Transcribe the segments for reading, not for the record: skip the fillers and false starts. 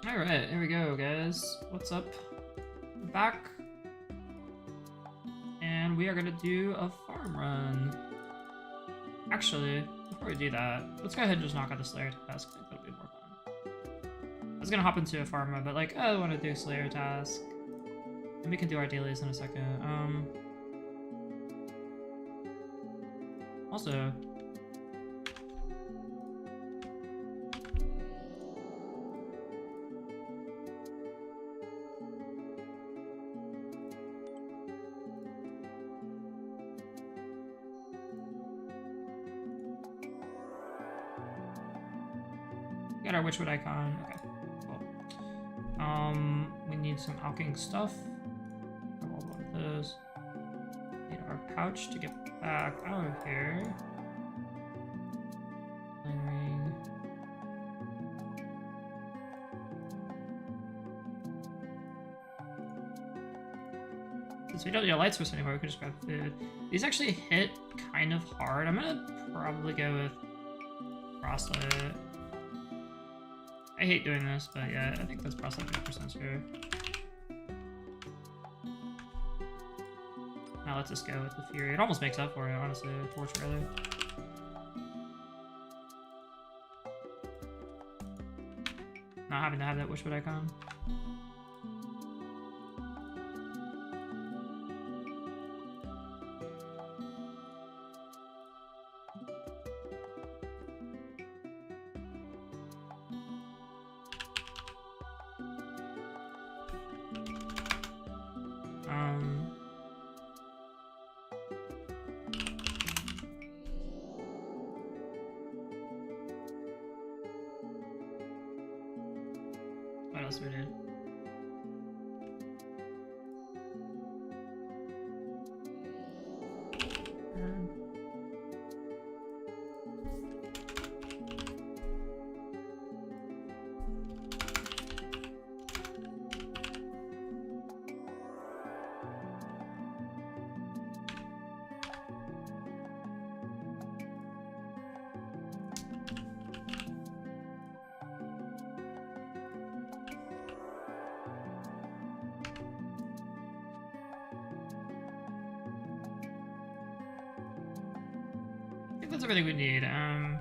Alright, here we go, guys. What's up? We're back. And we are gonna do a farm run. Actually, before we do that, let's go ahead and just knock out the Slayer task. I think that'll be more fun. I was gonna hop into a farm run, but like, I want to do a Slayer task. And we can do our dailies in a second. Also, got our Witchwood icon. Okay, cool. We need some alching stuff. Grab all one of those. Need our pouch to get back out of here. Ring. Since we don't need a light source anymore, we can just grab food. These actually hit kind of hard. I'm gonna probably go with Frostlight. I hate doing this, but yeah, I think that's Frostlight 50% sure. Now let's just go with the Fury. It almost makes up for it, honestly. Torch, rather. Not having to have that Wishwood icon. What else we did? I think that's everything we need. Yeah,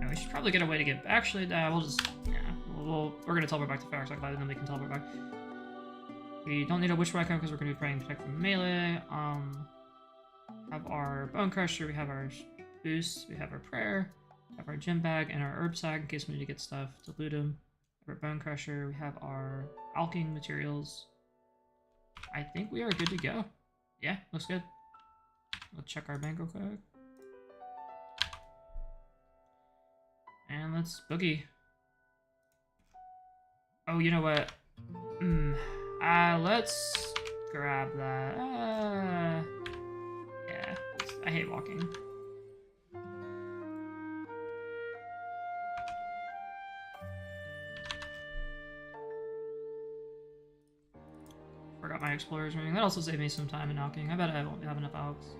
we should probably get a way to get. Actually, we'll just. Yeah, we're gonna teleport back to Pharaoh's Cloud, and then we can teleport back. We don't need a Witch icon because we're gonna be praying Protect from melee. Have our Bone Crusher. We have our boost. We have our prayer. We have our gem bag and our herb sack in case we need to get stuff to loot them. We have our Bone Crusher. We have our alching materials. I think we are good to go. Yeah, looks good. Let's check our bank real quick. And let's boogie. Oh, you know what? Let's grab that. Yeah, I hate walking. Forgot my explorer's ring. That also saved me some time in alching. I bet I won't have enough alchs.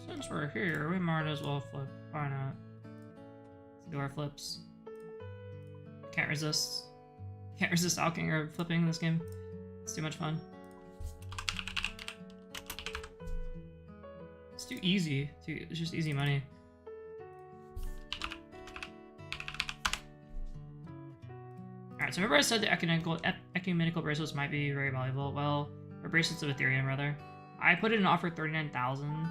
Since we're here, we might as well flip. Why not? Let's do our flips. Can't resist. Can't resist alching or flipping this game. It's too much fun. It's too easy. It's just easy money. Alright, so remember I said the ecumenical bracelets might be very valuable. Well, or bracelets of Ethereum, rather. I put it in offer 39,000.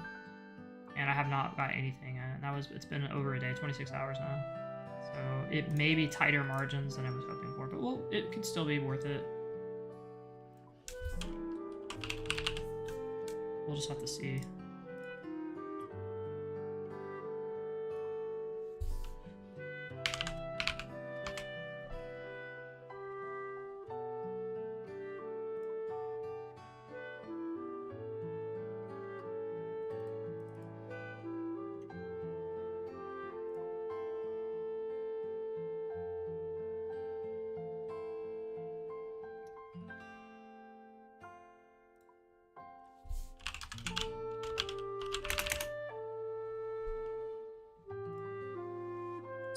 And I have not got anything. It's been over a day, 26 hours now. So it may be tighter margins than I was hoping for, but well, it could still be worth it. We'll just have to see.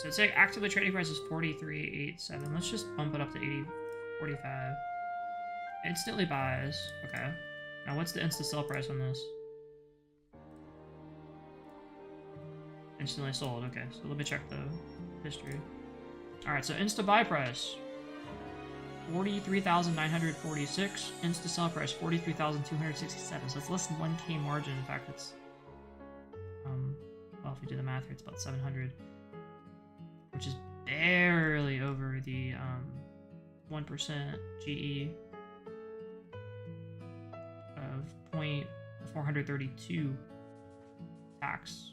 So it's like actively trading price is 43.87. Let's just bump it up to 80.45. Instantly buys. Okay. Now what's the insta sell price on this? Instantly sold. Okay, so let me check the history. Alright, so insta buy price 43,946. Insta sell price 43,267. So it's less than 1k margin. In fact, it's well, if we do the math here, it's about 700, which is barely over the 1% GE of 0.432 tax,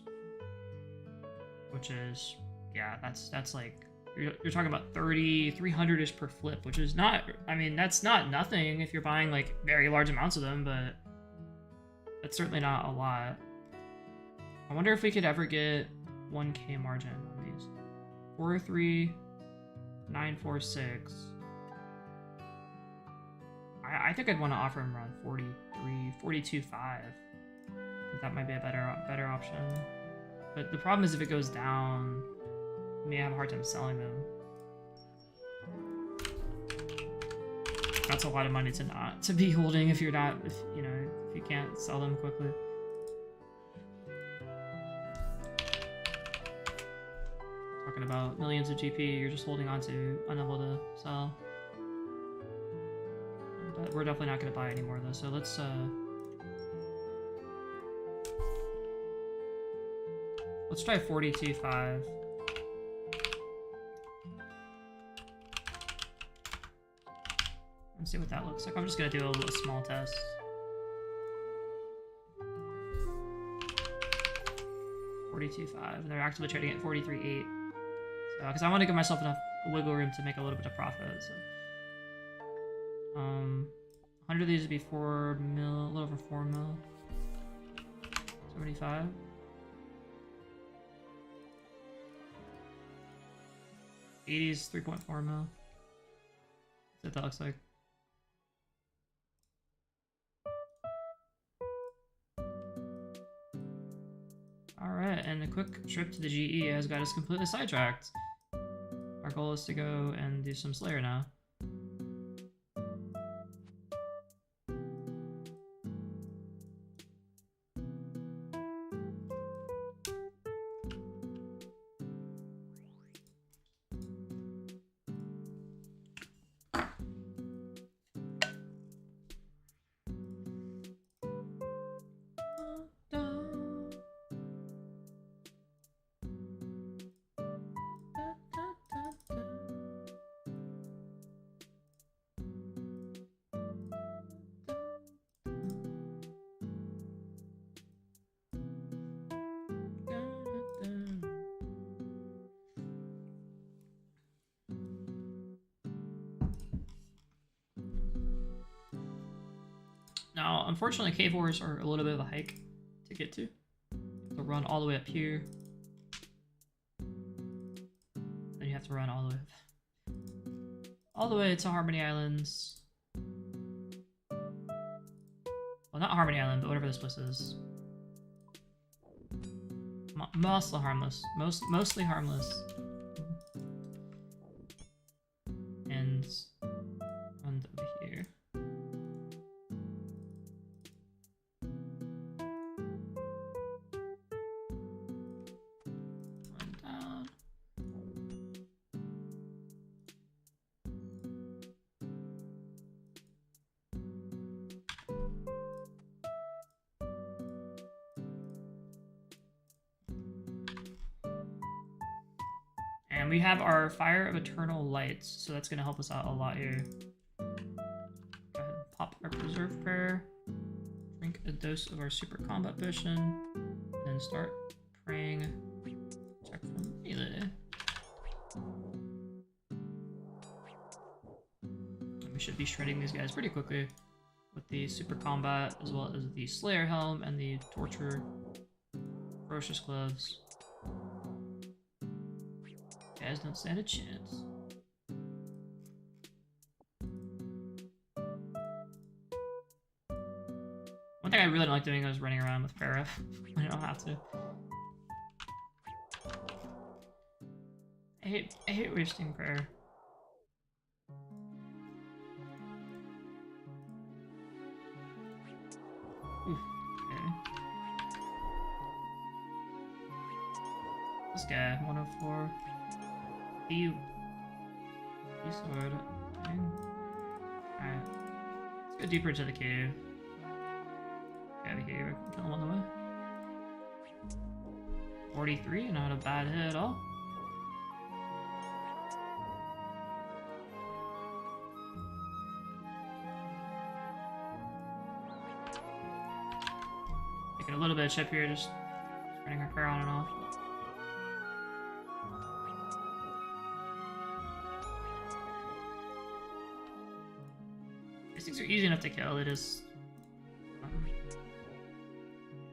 which is, yeah, that's like, you're talking about 300-ish per flip, which is not, I mean, that's not nothing if you're buying like very large amounts of them, but that's certainly not a lot. I wonder if we could ever get 1k margin on these. 43946. I think I'd want to offer him around 42.5. That might be a better option. But the problem is if it goes down, you may have a hard time selling them. That's a lot of money to be holding if you're not, if you can't sell them quickly. Talking about millions of GP you're just holding on to, unable to sell. But we're definitely not going to buy anymore though, so let's try 42.5. Let's see what that looks like. I'm just going to do a little small test. $42.5, and they're actively trading at 43.8. So, because I want to give myself enough wiggle room to make a little bit of profit. So, 100 of these would be 4 mil, a little over 4 mil. 75. '80s 3.4 mil. That's what that looks like. Alright, and a quick trip to the GE has got us completely sidetracked. Our goal is to go and do some Slayer now. Now, unfortunately, cave wars are a little bit of a hike to get to. To run all the way up here. Then you have to run all the way to Harmony Islands. Well, not Harmony Island, but whatever this place is. Mostly harmless. Mostly harmless. And over here. Run down. And we have our Fire of Eternal Lights, so that's going to help us out a lot here. Go ahead and pop our Preserve Prayer, drink a dose of our Super Combat Potion, and then start praying. Check for melee. And we should be shredding these guys pretty quickly with the Super Combat, as well as the Slayer Helm and the Torture Ferocious Gloves. Guys don't stand a chance. One thing I really don't like doing is running around with prayer ref. I don't have to. I hate wasting prayer. Oof, okay. This guy, 104. You sword. Alright. Let's go deeper into the cave. Out of here, kill him on the way. 43, not a bad hit at all. Taking a little bit of chip here, just running her prayer on and off. These things are easy enough to kill, it is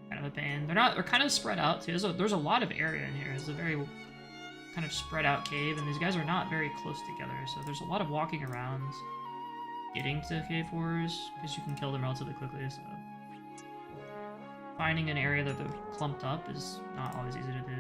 kind of a pain. They're kind of spread out too. There's a lot of area in here. It's a very kind of spread out cave, and these guys are not very close together, so there's a lot of walking around getting to cave 4s, because you can kill them relatively quickly, so finding an area that they're clumped up is not always easy to do.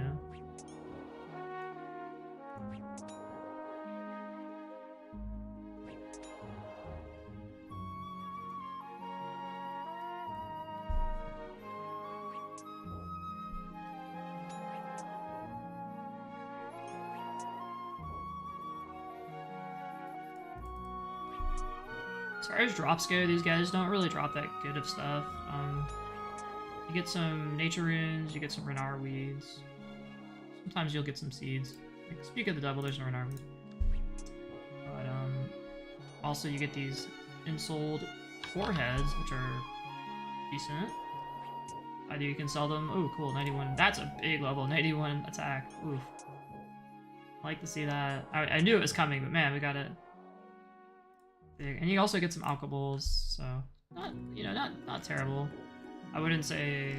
As far as drops go, these guys don't really drop that good of stuff. You get some nature runes, you get some Renar weeds. Sometimes you'll get some seeds. Like, speak of the devil, there's no Renar weed. But also you get these insold core heads, which are decent. Either you can sell them. Oh, cool, 91. That's a big level, 91 attack. Oof. I like to see that. I knew it was coming, but man, we got it. And you also get some alcohols, so not terrible. I wouldn't say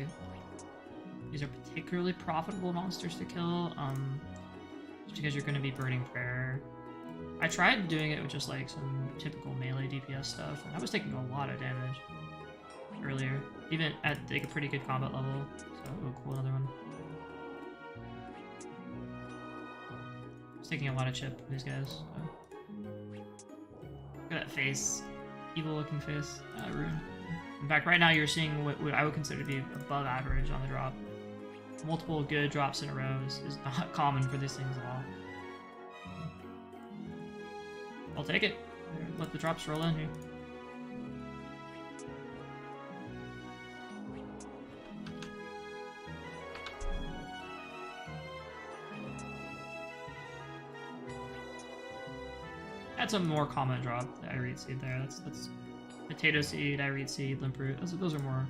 these are particularly profitable monsters to kill, just because you're going to be burning prayer. I tried doing it with just like some typical melee DPS stuff, and I was taking a lot of damage earlier, even at like a pretty good combat level. So, oh cool, another one. I was taking a lot of chip with these guys. So. Look at that face. Evil looking face. Rune. In fact, right now you're seeing what I would consider to be above average on the drop. Multiple good drops in a row is not common for these things at all. I'll take it. Let the drops roll in here. That's a more common drop, the Irete seed there. That's potato seed, Irete seed, limp root. Those are more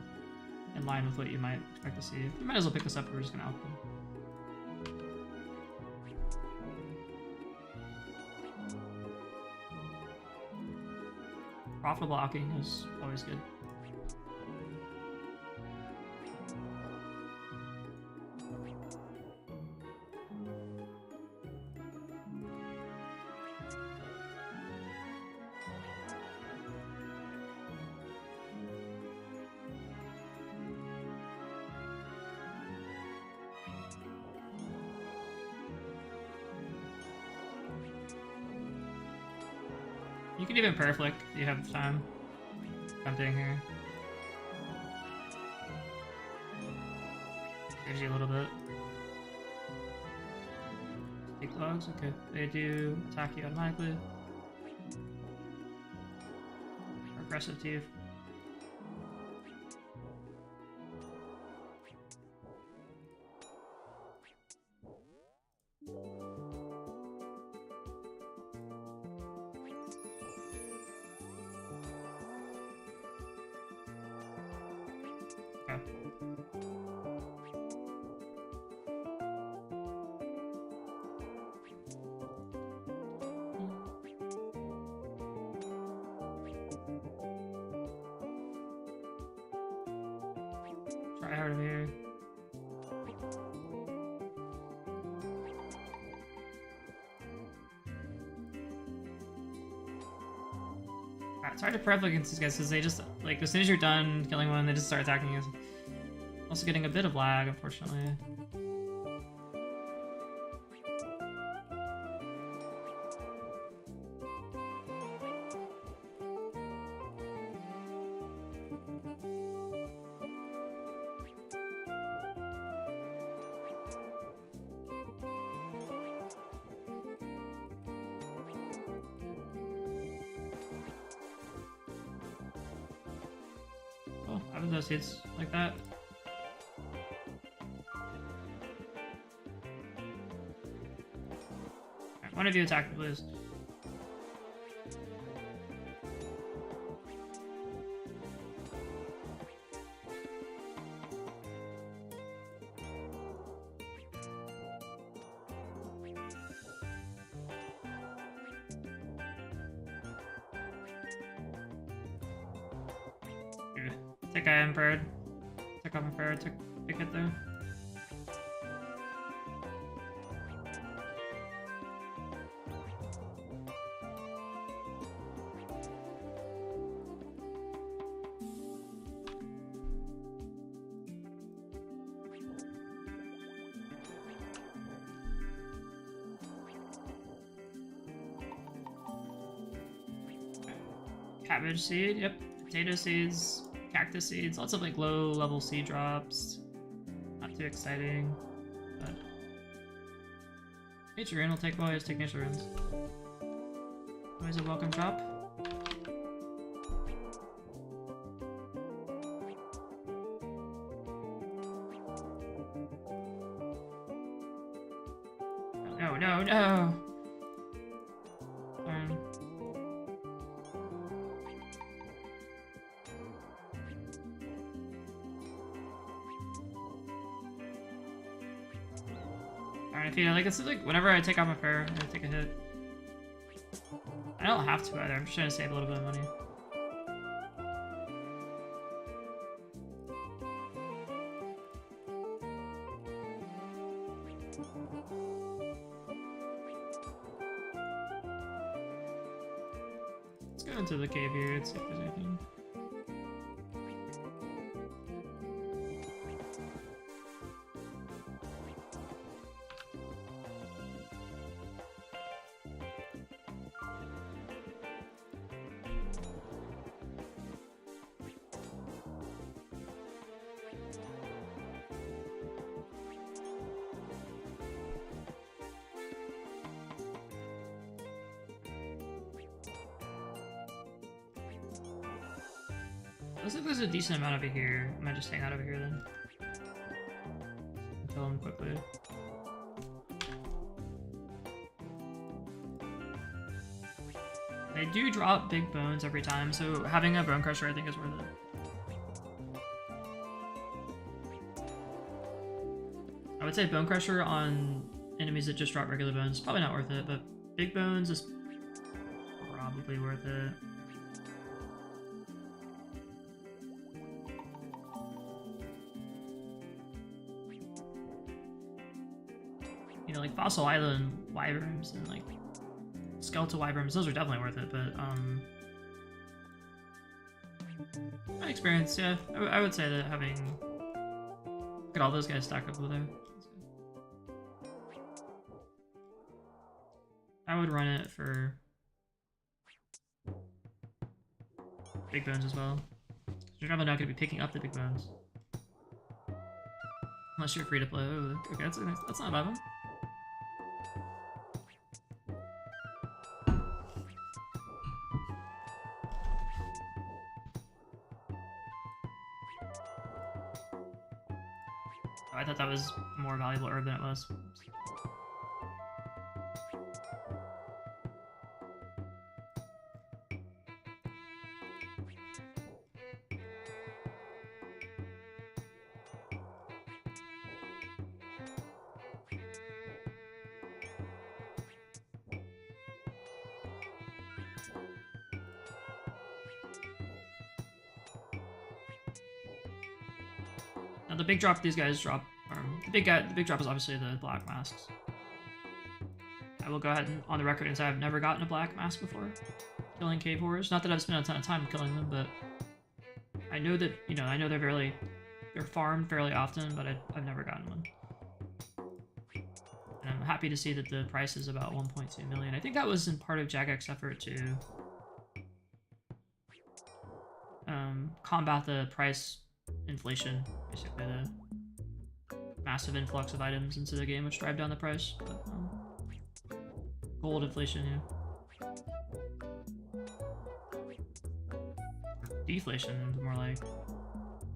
in line with what you might expect to see. You might as well pick this up, we're just gonna out them. Profitable alking is always good. You can even perflick if you have time. Something here. Gives you a little bit. Take logs, okay. They do attack you automatically. Aggressive thief. Try hard over here. Alright, it's hard to prep against these guys because they just, like, as soon as you're done killing one, they just start attacking you. Also getting a bit of lag, unfortunately. How did those hits like that? Right, one of you attack, please. Take I am bird. Took off my fair, took a big hit there. Cabbage seed, yep. Potato seeds. Cactus seeds, lots of like low level seed drops. Not too exciting, but nature rune will take while take nature runes. Always a welcome drop. No, no, no! Yeah, like it's like whenever I take out my fair, I take a hit. I don't have to either. I'm just trying to save a little bit of money. Let's go into the cave here and see if there's anything. Looks like there's a decent amount over here. I might just hang out over here then. Kill him quickly. They do drop big bones every time, so having a bone crusher I think is worth it. I would say bone crusher on enemies that just drop regular bones, probably not worth it, but big bones is probably worth it. You know, like Fossil Island wyverns and like skeletal wyverns, those are definitely worth it, but my experience, yeah, I would say that having, look at all those guys stack up over there. I would run it for big bones as well. You're probably not going to be picking up the big bones unless you're free to play. Oh, okay, that's not a bad one. I thought that was a more valuable herb than it was. Now the big drop these guys drop, the big drop is obviously the black masks. I will go ahead and on the record and say I've never gotten a black mask before killing cave horrors. Not that I've spent a ton of time killing them, but I know that, you know, I know they're farmed fairly often, but I've never gotten one. And I'm happy to see that the price is about 1.2 million. I think that was in part of Jagek's effort to combat the price inflation, basically the massive influx of items into the game which drive down the price. But, gold inflation, yeah. Deflation, more like.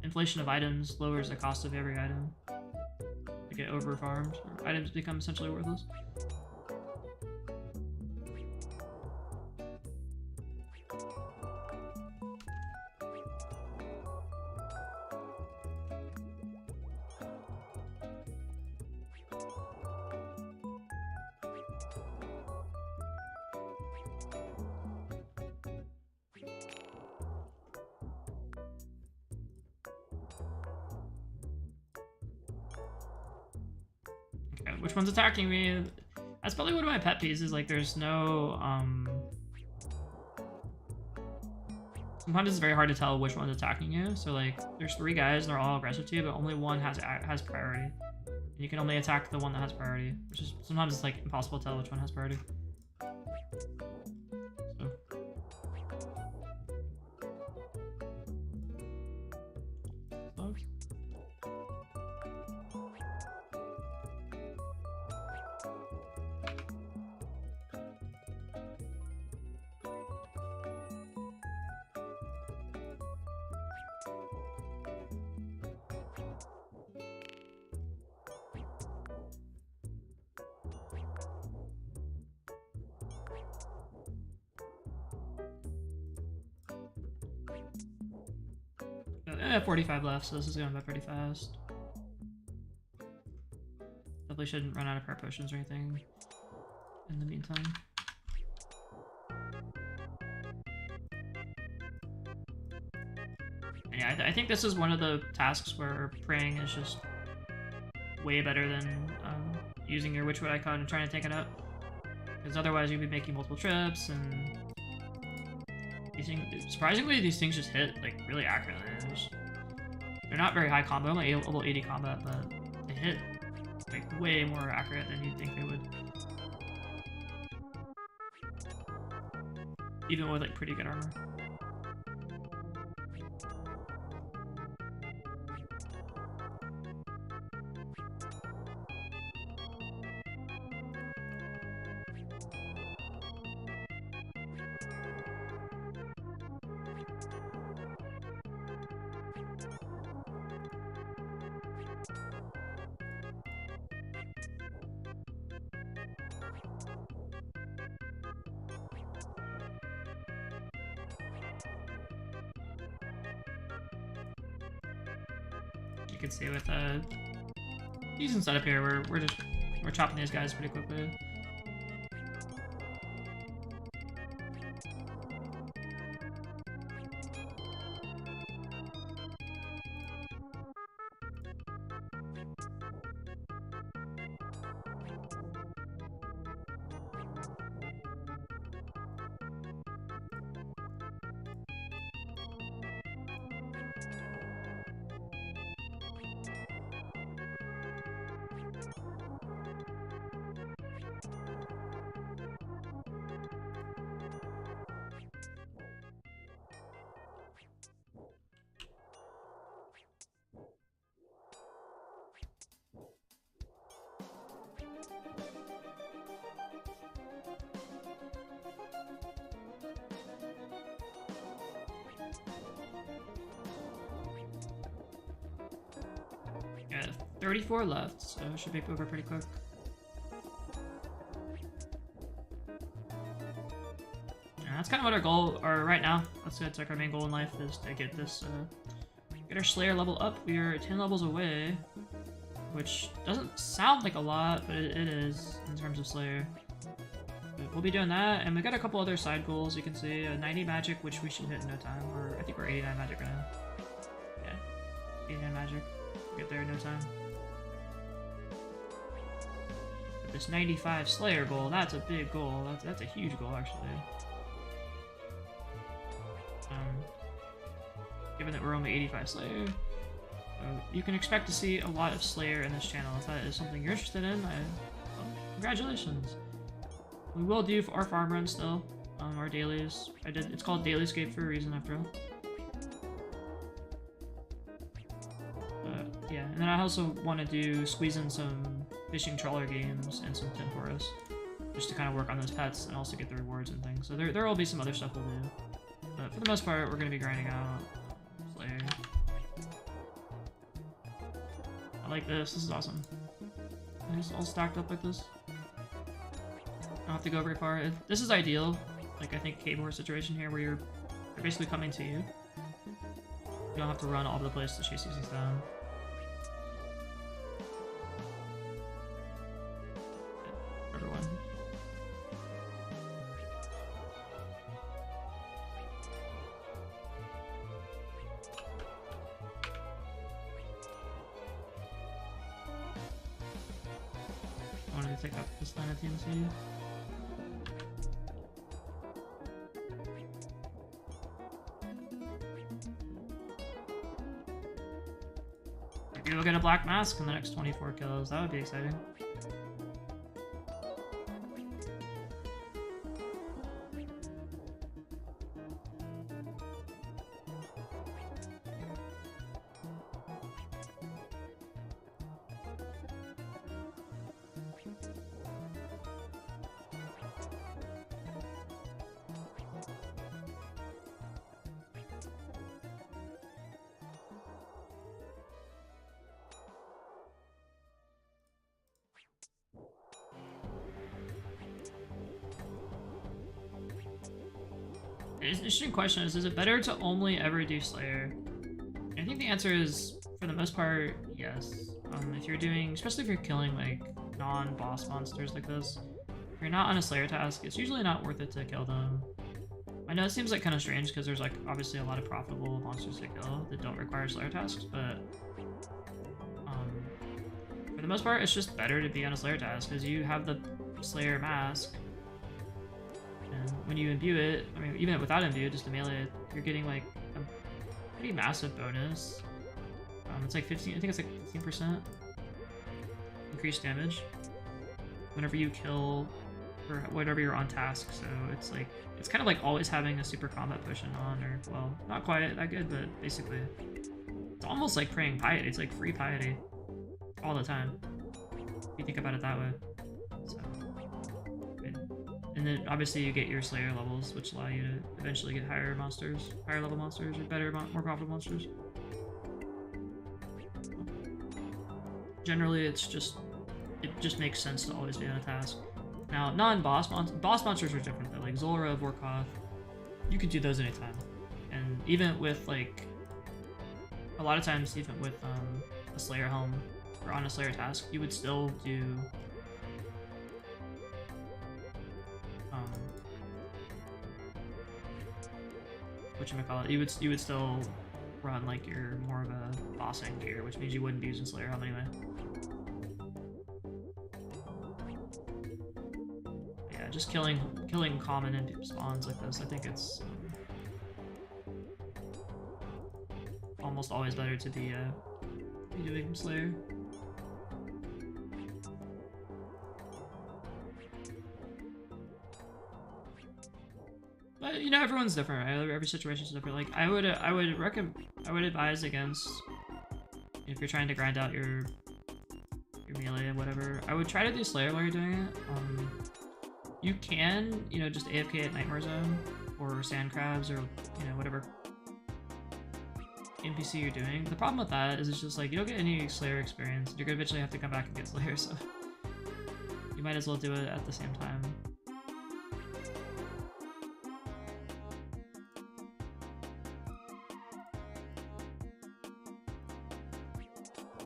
inflation of items lowers the cost of every item. To get over farmed, or items become essentially worthless. Which one's attacking me? That's probably one of my pet peeves, is like there's no sometimes it's very hard to tell which one's attacking you. So like there's 3 guys and they're all aggressive to you, but only one has priority. And you can only attack the one that has priority, which is sometimes it's like impossible to tell which one has priority. So. Slugs. I have 45 left, so this is going by pretty fast. Definitely shouldn't run out of prayer potions or anything in the meantime. And yeah, I think this is one of the tasks where praying is just way better than using your Witchwood icon and trying to take it out. Because otherwise you'd be making multiple trips, and surprisingly, these things just hit like really accurately. They're not very high combo, like level 80 combat, but they hit like way more accurate than you'd think they would. Even with like pretty good armor. You can see with a decent setup here, we're chopping these guys pretty quickly. Got 34 left, so it should be over pretty quick. And that's kind of what our goal, or right now, that's like our main goal in life, is to get this, get our Slayer level up. We are 10 levels away, which doesn't sound like a lot, but it is in terms of Slayer. But we'll be doing that, and we got a couple other side goals. You can see 90 magic, which we should hit in no time, or I think we're 89 magic right now. Yeah, 89 magic. We'll get there in no time. But this 95 Slayer goal, that's a big goal. That's a huge goal, actually. Given that we're only 85 Slayer. So you can expect to see a lot of Slayer in this channel. If that is something you're interested in, well, congratulations. We will do our farm run still, our dailies. It's called DailyScape for a reason, after all. Yeah, and then I also want to squeeze in some fishing trawler games and some temporas, just to kind of work on those pets and also get the rewards and things. So there will be some other stuff we'll do. But for the most part, we're going to be grinding out Slayer. like this. This is awesome. And it's all stacked up like this. I don't have to go very far. This is ideal. Like, I think K-Board situation here where you're basically coming to you. You don't have to run all over the place to chase these things down. Everyone. I wanted to take out this line at TNC. Maybe we'll get a black mask in the next 24 kills. That would be exciting. An interesting question is it better to only ever do Slayer? I think the answer is, for the most part, yes. If you're doing, especially if you're killing like non-boss monsters like this, if you're not on a Slayer task, it's usually not worth it to kill them. I know it seems like kind of strange because there's like obviously a lot of profitable monsters to kill that don't require Slayer tasks, but for the most part, it's just better to be on a Slayer task because you have the Slayer mask. And when you imbue it, I mean, even without imbue, just to melee, you're getting like a pretty massive bonus. It's like 15, I think it's like 15% increased damage whenever you kill or whatever you're on task. So it's like, it's kind of like always having a super combat potion on, or well, not quite that good, but basically it's almost like praying piety. It's like free piety all the time if you think about it that way. So, and then obviously you get your Slayer levels, which allow you to eventually get higher monsters, higher level monsters, or better, more profitable monsters. Generally, it just makes sense to always be on a task. Now, non-boss boss monsters are different though. Like Zulra, Vorkoth, you could do those anytime, and even with like a lot of times, even with a Slayer helm or on a Slayer task, you would still do whatchamacallit, you would still run like your more of a bossing gear, which means you wouldn't be using Slayer helm anyway. Yeah, just killing common and spawns like this, I think it's almost always better to be doing Slayer. But you know, everyone's different, right? Every situation's different. Like I would advise against, if you're trying to grind out your melee and whatever, I would try to do Slayer while you're doing it. You can, you know, just AFK at Nightmare Zone or Sand Crabs or, you know, whatever NPC you're doing. The problem with that is it's just like you don't get any Slayer experience. You're gonna eventually have to come back and get Slayer, so you might as well do it at the same time.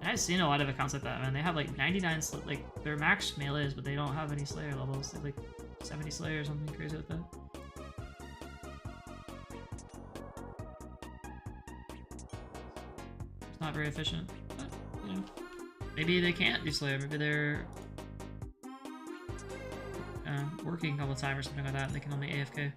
I've seen a lot of accounts like that, man. They have like 99, like they're max melees, but they don't have any Slayer levels. They have like 70 Slayer or something crazy like that. It's not very efficient, but you know, maybe they can't do Slayer. Maybe they're working all the time or something like that, and they can only AFK.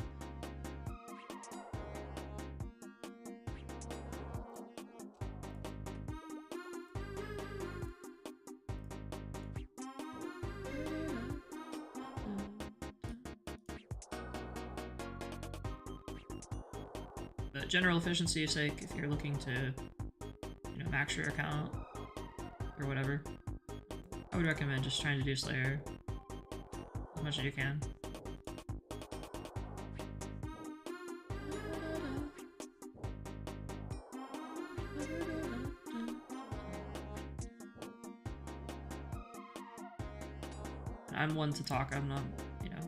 But general efficiency's sake, if you're looking to, you know, max your account or whatever, I would recommend just trying to do Slayer as much as you can. I'm one to talk. I'm not, you know,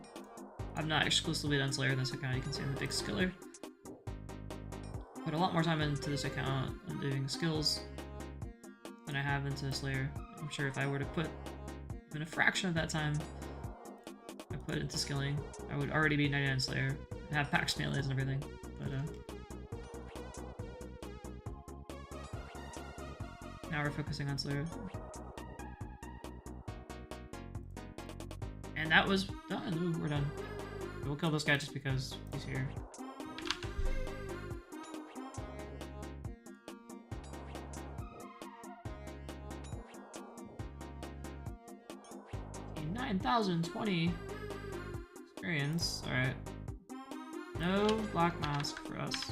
I'm not exclusively done Slayer in this account. You can see I'm a big skiller. Put a lot more time into this account and doing skills than I have into Slayer. I'm sure if I were to put even a fraction of that time I put into skilling, I would already be 99 Slayer, have packs, melees, and everything. But now we're focusing on Slayer. And that was done. Ooh, we're done. We'll kill this guy just because he's here. 9,020 experience. Alright. No black mask for us.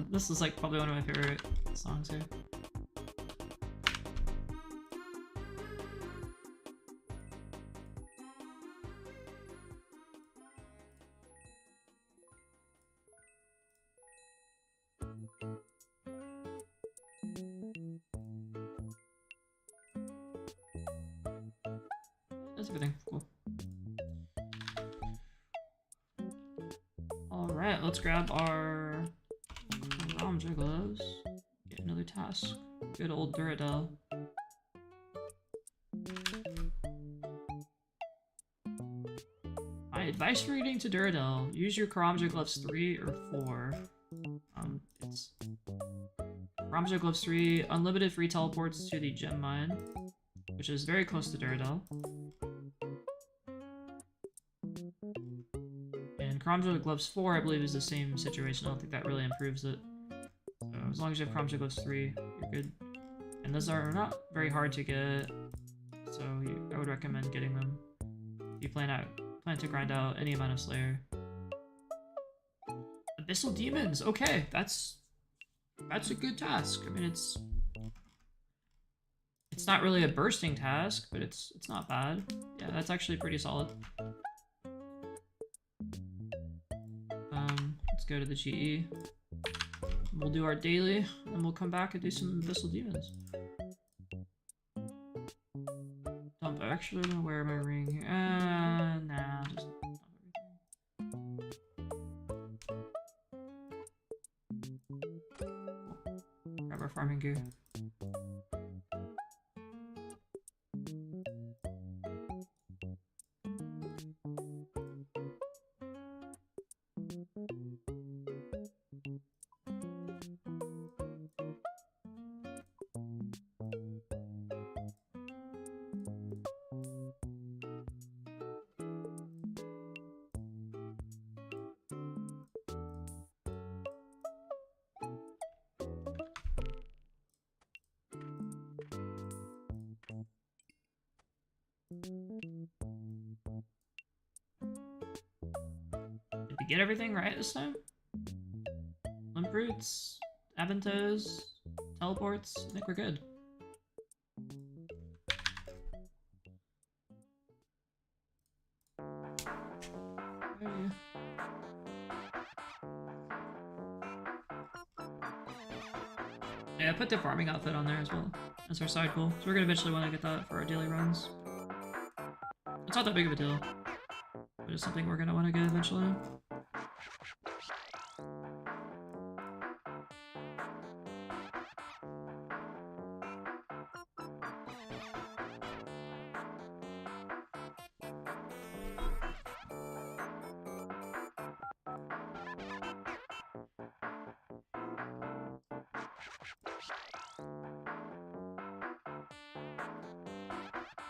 This is like probably one of my favorite songs here. That's everything. Cool. Alright, let's grab our Ramja gloves. Get another task. Good old Duradel. My advice for reading to Duradel: use your Karamja gloves 3 or 4. It's Karamja gloves 3, unlimited free teleports to the gem mine, which is very close to Duradel. And Karamja gloves 4, I believe, is the same situation. I don't think that really improves it. So as long as you have Karamja gloves 3, you're good. And those are not very hard to get, so I would recommend getting them if you plan to grind out any amount of Slayer. Abyssal Demons! Okay, that's a good task. I mean, it's not really a bursting task, but it's not bad. Yeah, that's actually pretty solid. Let's go to the GE. We'll do our daily, and we'll come back and do some Abyssal Demons. Dump actually, I'm gonna wear my ring. Nah, just dump everything. Grab our farming gear. Did we get everything right this time? Limp Roots, Aventos, teleports. I think we're good. Yeah, I put the farming outfit on there as well. That's our side goal. So we're gonna eventually want to get that for our daily runs. It's not that big of a deal, but it's something we're gonna want to get eventually.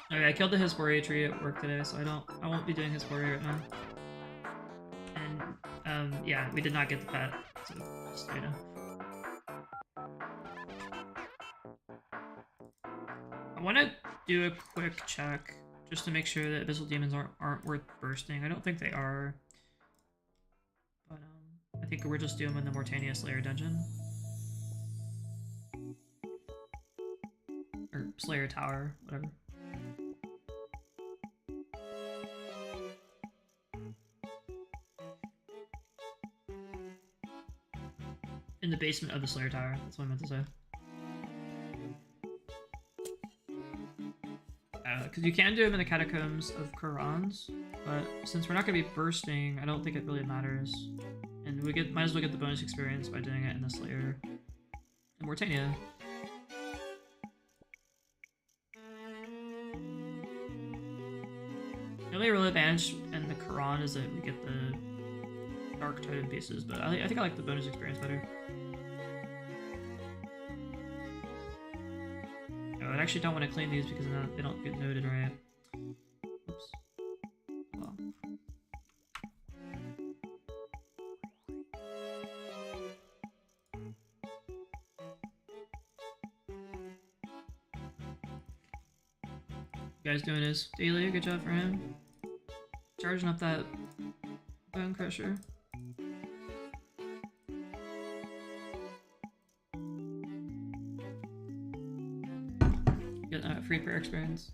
Okay, I killed the Hesperia tree at work today, so I won't be doing Hesperia right now. And yeah, we did not get the pet, so just, you know. I want to do a quick check just to make sure that Abyssal Demons aren't worth bursting. I don't think they are, but I think we're just doing them in the Mortania Slayer dungeon. Or Slayer Tower, whatever. in the basement of the Slayer Tower. That's what I meant to say. Because you can do them in the Catacombs of Korans, but since we're not going to be bursting, I don't think it really matters. And we might as well get the bonus experience by doing it in the Slayer and Mortania. The only real advantage in the Quran is that we get the Dark Totem pieces, but I think I like the bonus experience better. Oh, I actually don't want to clean these because they don't get noted right. Oops. Well. You guys doing his daily? Good job for him. Charging up that bone crusher. Get free prayer experience.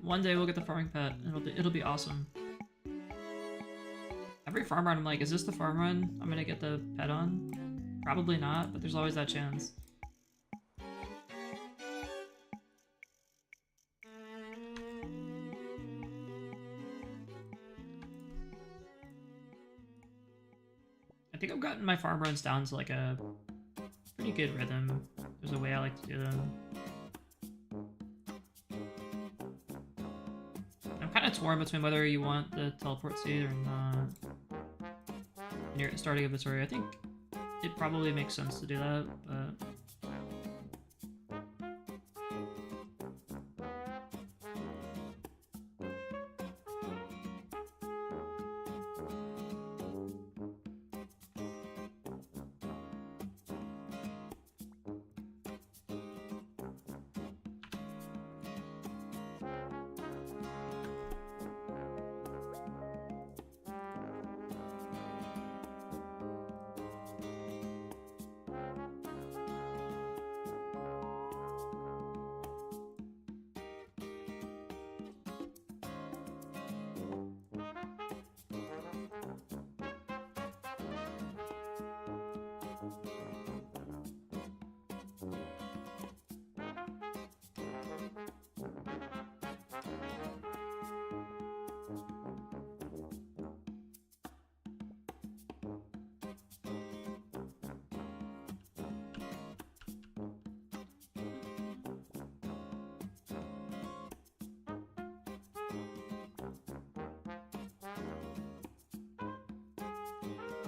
One day we'll get the farming pet. It'll be awesome. Every farm run I'm like, is this the farm run I'm gonna get the pet on? Probably not, but there's always that chance. I think I've gotten my farm runs down to like a pretty good rhythm. There's a way I like to do them. Torn between whether you want the teleport seed or not. When you're starting inventory, I think it probably makes sense to do that, but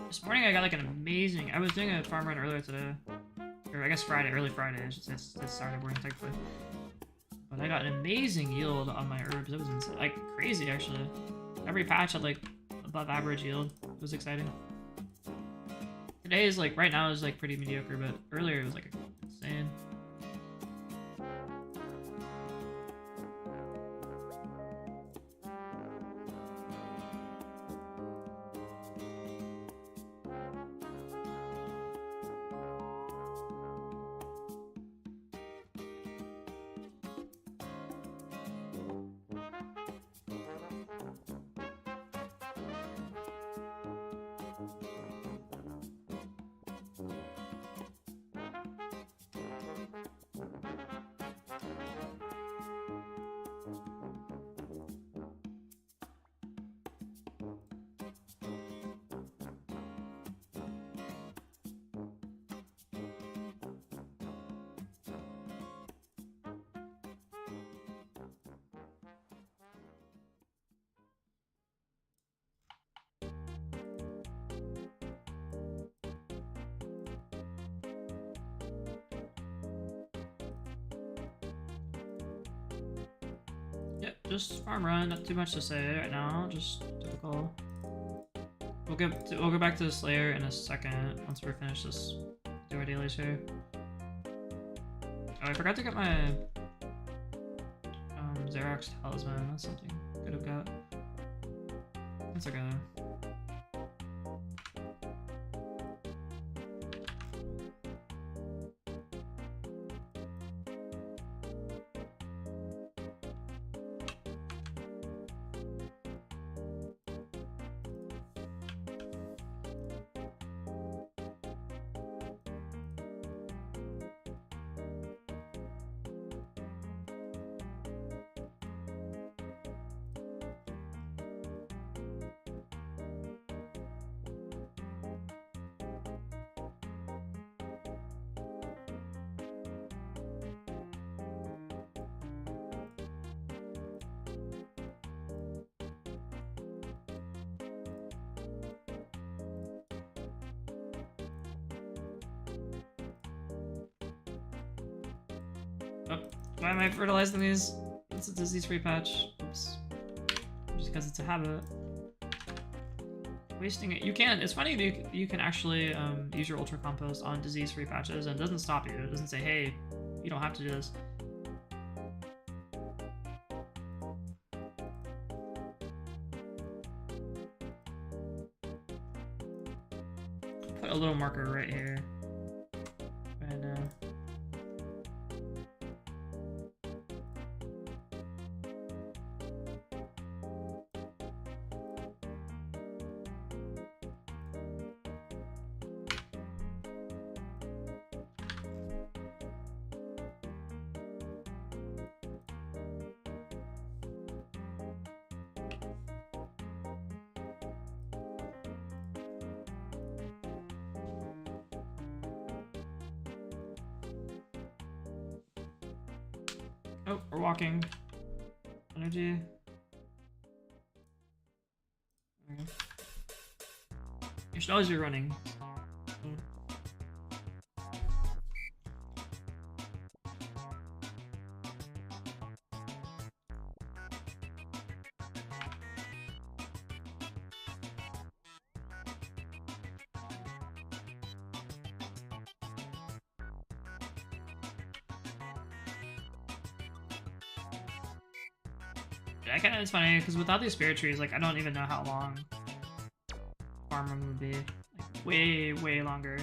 this morning I got like an amazing... I was doing a farm run earlier today. Or I guess Friday, early Friday. It's Saturday morning technically. But I got an amazing yield on my herbs. It was insane. Like crazy actually. Every patch had like above average yield. It was exciting. Today is like, right now is like pretty mediocre, but earlier it was like insane. Yep, just farm run. Not too much to say right now. Just typical. We'll go back to the Slayer in a second once we're finished this. Do our dailies here. Oh, I forgot to get my Xerox talisman. That's something I could have got. That's okay. Oh, why am I fertilizing these? It's a disease-free patch. Oops. Just because it's a habit. Wasting it. You can. It's funny that you can actually use your ultra compost on disease-free patches, and it doesn't stop you. It doesn't say, hey, you don't have to do this. Put a little marker right here. And oh, we're walking. Energy. Okay. You should always be running. It's funny because without these spirit trees, like I don't even know how long farming would be. Like way longer.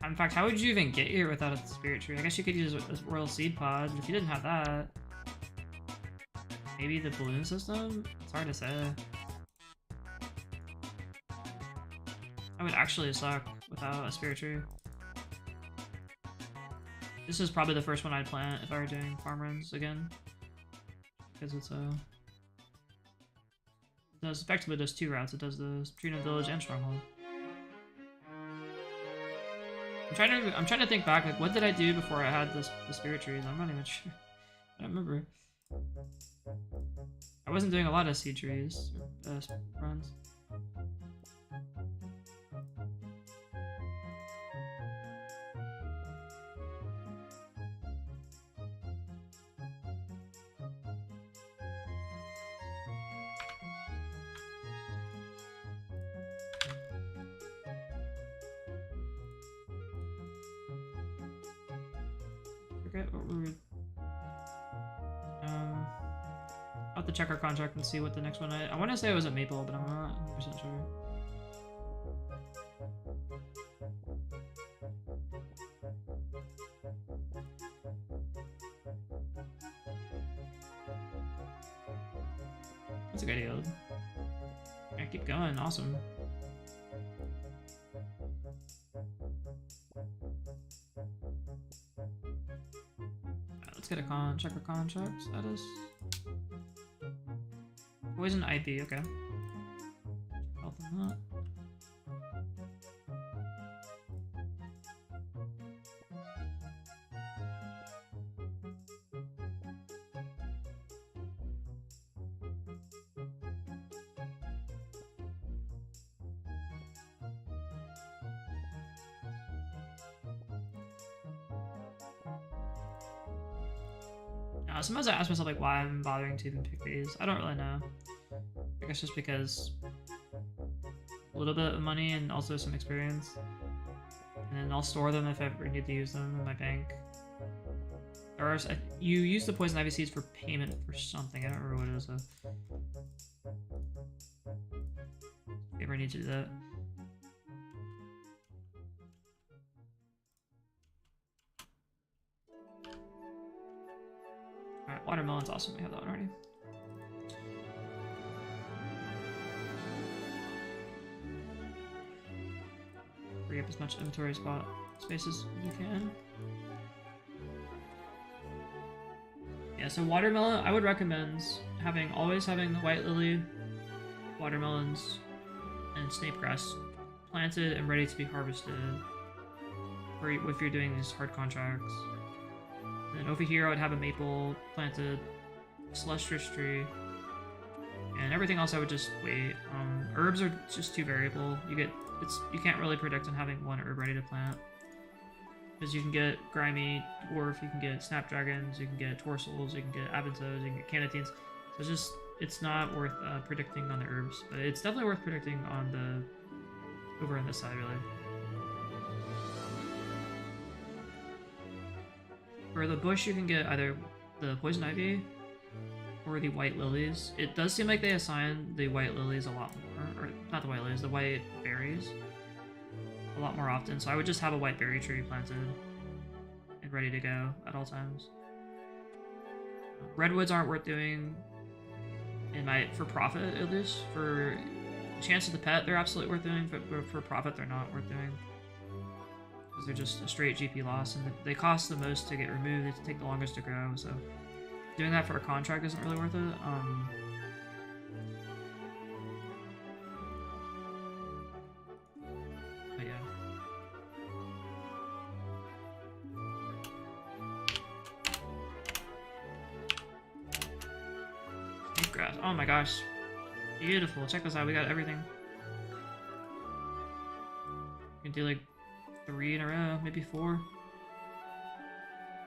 In fact, how would you even get here without a spirit tree? I guess you could use a royal seed pod, but if you didn't have that, maybe the balloon system? It's hard to say. I would actually suck without a spirit tree. This is probably the first one I'd plant if I were doing farm runs again. Because it's it does effectively does two routes. It does the Trina Village and Stronghold. I'm trying to think back, like what did I do before I had the spirit trees? I'm not even sure. I don't remember. I wasn't doing a lot of seed trees or runs. What we were... I'll have to check our contract and see what the next one I want to say it was at Maple, but I'm not 100% sure. That's a good deal. Yeah, keep going, awesome. Let's get a check our contract status. Poison IP, okay. Health on that. Sometimes I ask myself like why I'm bothering to even pick these. I don't really know. I guess just because a little bit of money and also some experience. And then I'll store them if I ever need to use them in my bank. Or you use the poison ivy seeds for payment for something. I don't remember what it is though. If you ever need to do that. Alright, watermelon's awesome. We have that one already. Free up as much inventory spot space as you can. Yeah, so watermelon, I would recommend always having the white lily, watermelons, and snape grass planted and ready to be harvested for if you're doing these hard contracts. And then over here I would have a maple planted, celestial tree, and everything else I would just wait. Herbs are just too variable. You can't really predict on having one herb ready to plant. Because you can get grimy dwarf, you can get snapdragons, you can get torsels, you can get abentos, you can get canatines. So it's not worth predicting on the herbs, but it's definitely worth predicting on over on this side, really. For the bush, you can get either the poison ivy or the white lilies. It does seem like they assign the white lilies a lot more, or not the white lilies, the white berries a lot more often. So I would just have a white berry tree planted and ready to go at all times. Redwoods aren't worth doing for profit, at least. For chance of the pet, they're absolutely worth doing, but for profit, they're not worth doing. Because they're just a straight GP loss, and they cost the most to get removed, they take the longest to grow, so doing that for a contract isn't really worth it. But yeah. Snake grass. Oh my gosh. Beautiful. Check this out. We got everything. We can do like 3 in a row, maybe 4.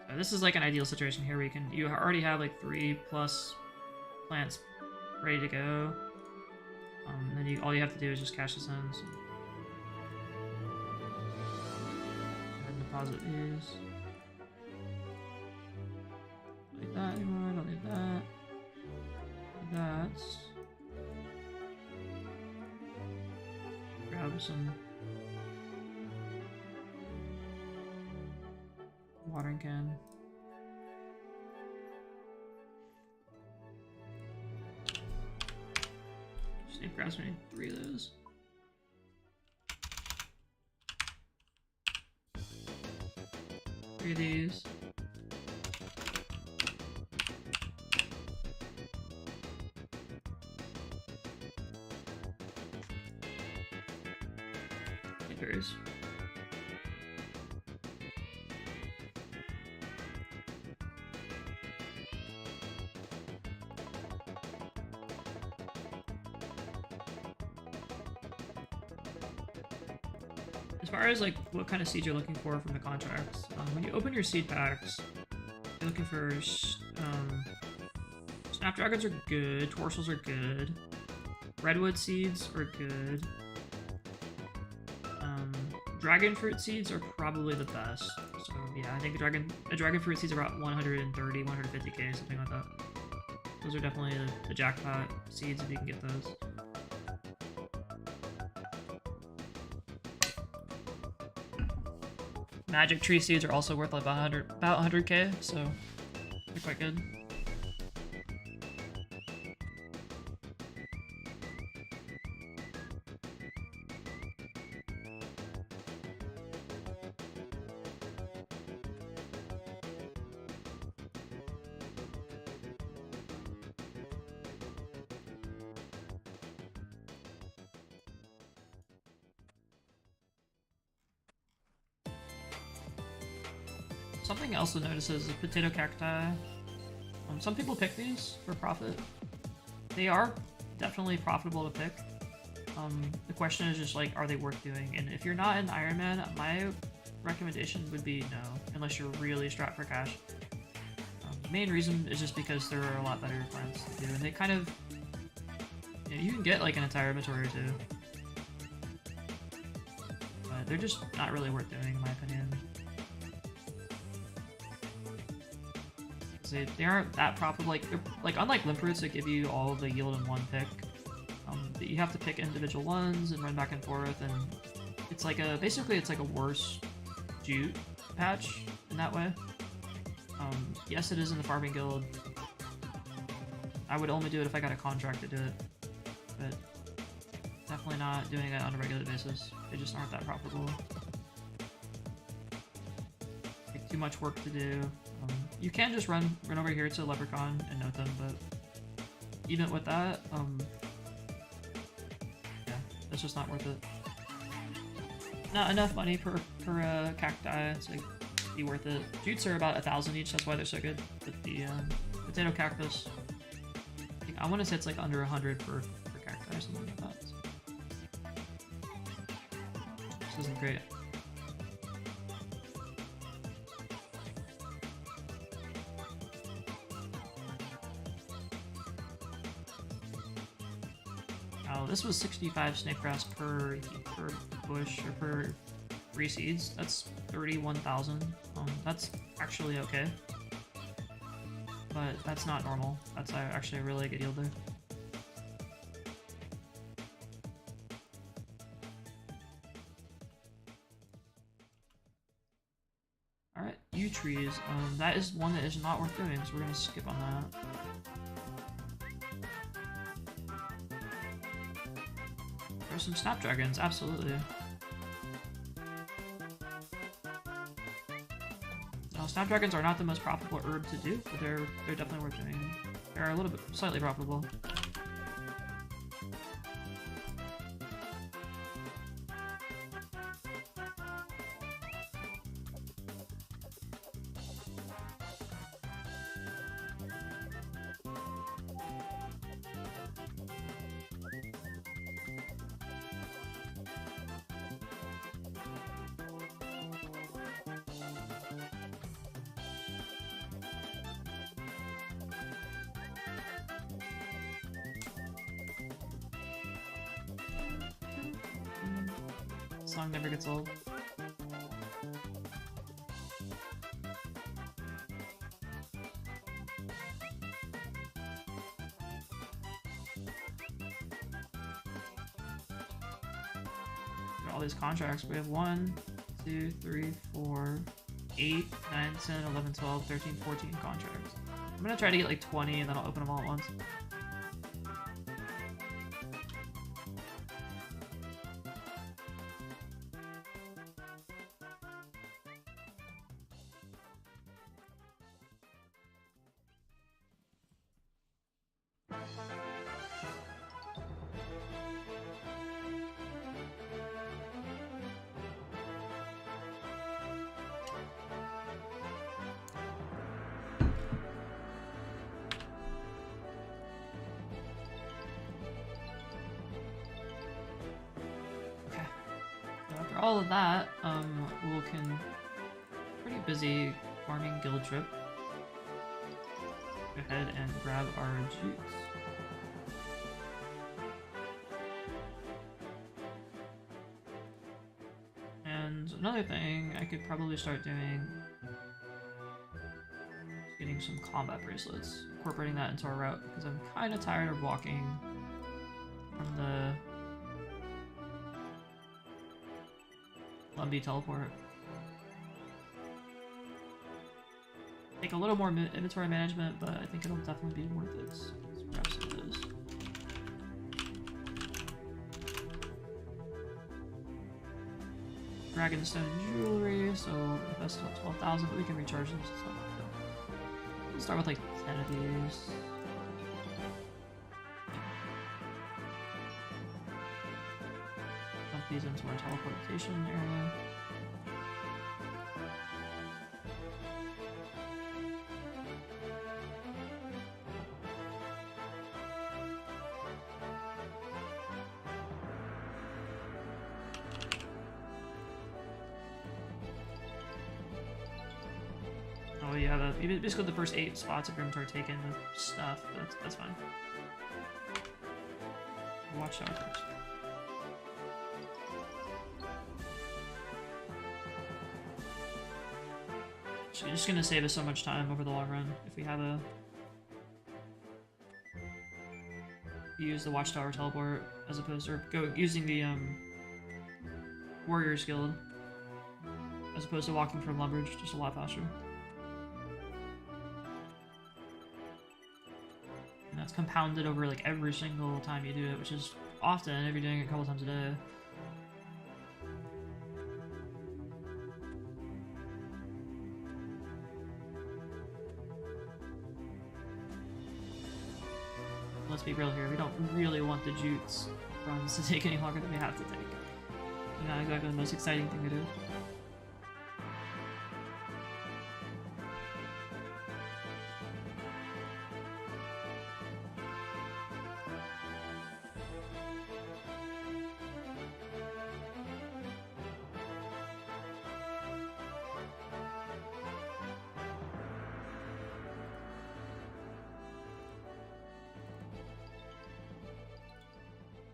So this is like an ideal situation here where you already have like 3+ plants ready to go. And then all you have to do is just cash this in. So. And deposit these. Don't need that anymore. Don't need that. That. Grab some watering can. Snape grass, we need 3 of those. Three of these. Berries. As far as like what kind of seeds you're looking for from the contracts, when you open your seed packs, you're looking for snapdragons are good, torsels are good, redwood seeds are good. Dragon fruit seeds are probably the best. So yeah, I think a dragon fruit seeds are about 130, 150k, something like that. Those are definitely the jackpot seeds if you can get those. Magic tree seeds are also worth like about 100k, so they're quite good. Something else to notice is the potato cacti. Some people pick these for profit. They are definitely profitable to pick. The question is just like, are they worth doing? And if you're not an Iron Man, my recommendation would be no, unless you're really strapped for cash. The main reason is just because there are a lot better plants to do, and they kind of... You know, you can get like an entire inventory too. But they're just not really worth doing, in my opinion. They aren't that profitable. Like unlike limp roots that give you all of the yield in one pick, you have to pick individual ones and run back and forth, and it's like basically it's like a worse jute patch in that way. Yes, it is in the farming guild. I would only do it if I got a contract to do it, but definitely not doing it on a regular basis. They just aren't that profitable. Like, too much work to do. You can just run over here to Leprechaun and note them, but even with that, yeah, it's just not worth it. Not enough money per cacti to be worth it. Jutes are about 1,000 each, that's why they're so good. But the potato cactus, I want to say it's like under 100 per cacti or something like that. So. This isn't great. Oh, this was 65 snake grass per bush or per reseeds. That's 31,000. That's actually okay, but that's not normal. That's actually a really good yield there. All right, yew trees. That is one that is not worth doing, so we're gonna skip on that. There's some snapdragons, absolutely. Now, snapdragons are not the most profitable herb to do, but they're definitely worth doing. They're a little bit slightly profitable. Song never gets old. All these contracts. We have 1, 2, 3, 4, 8, 9, 10, 11, 12, 13, 14 contracts. I'm gonna try to get like 20 and then I'll open them all at once. After all of that, we can pretty busy farming guild trip. Go ahead and grab our jutes. And another thing I could probably start doing is getting some combat bracelets, incorporating that into our route, because I'm kind of tired of walking from the Lumby teleport. Take a little more inventory management, but I think it'll definitely be worth it. So perhaps it is. Dragonstone jewelry, so that's about 12,000, but we can recharge them. So we'll start with like 10 of these. Dump these into our teleportation area. Basically the first 8 spots of Grimtar taken with stuff, but that's fine. Watchtower first. It's just gonna save us so much time over the long run if we have a... use the Watchtower teleport as opposed to... using the Warriors Guild as opposed to walking from Lumbridge, just a lot faster. And that's compounded over like every single time you do it, which is often if you're doing it a couple times a day. Let's be real here, we don't really want the Jutes runs to take any longer than we have to take. They're not exactly the most exciting thing to do.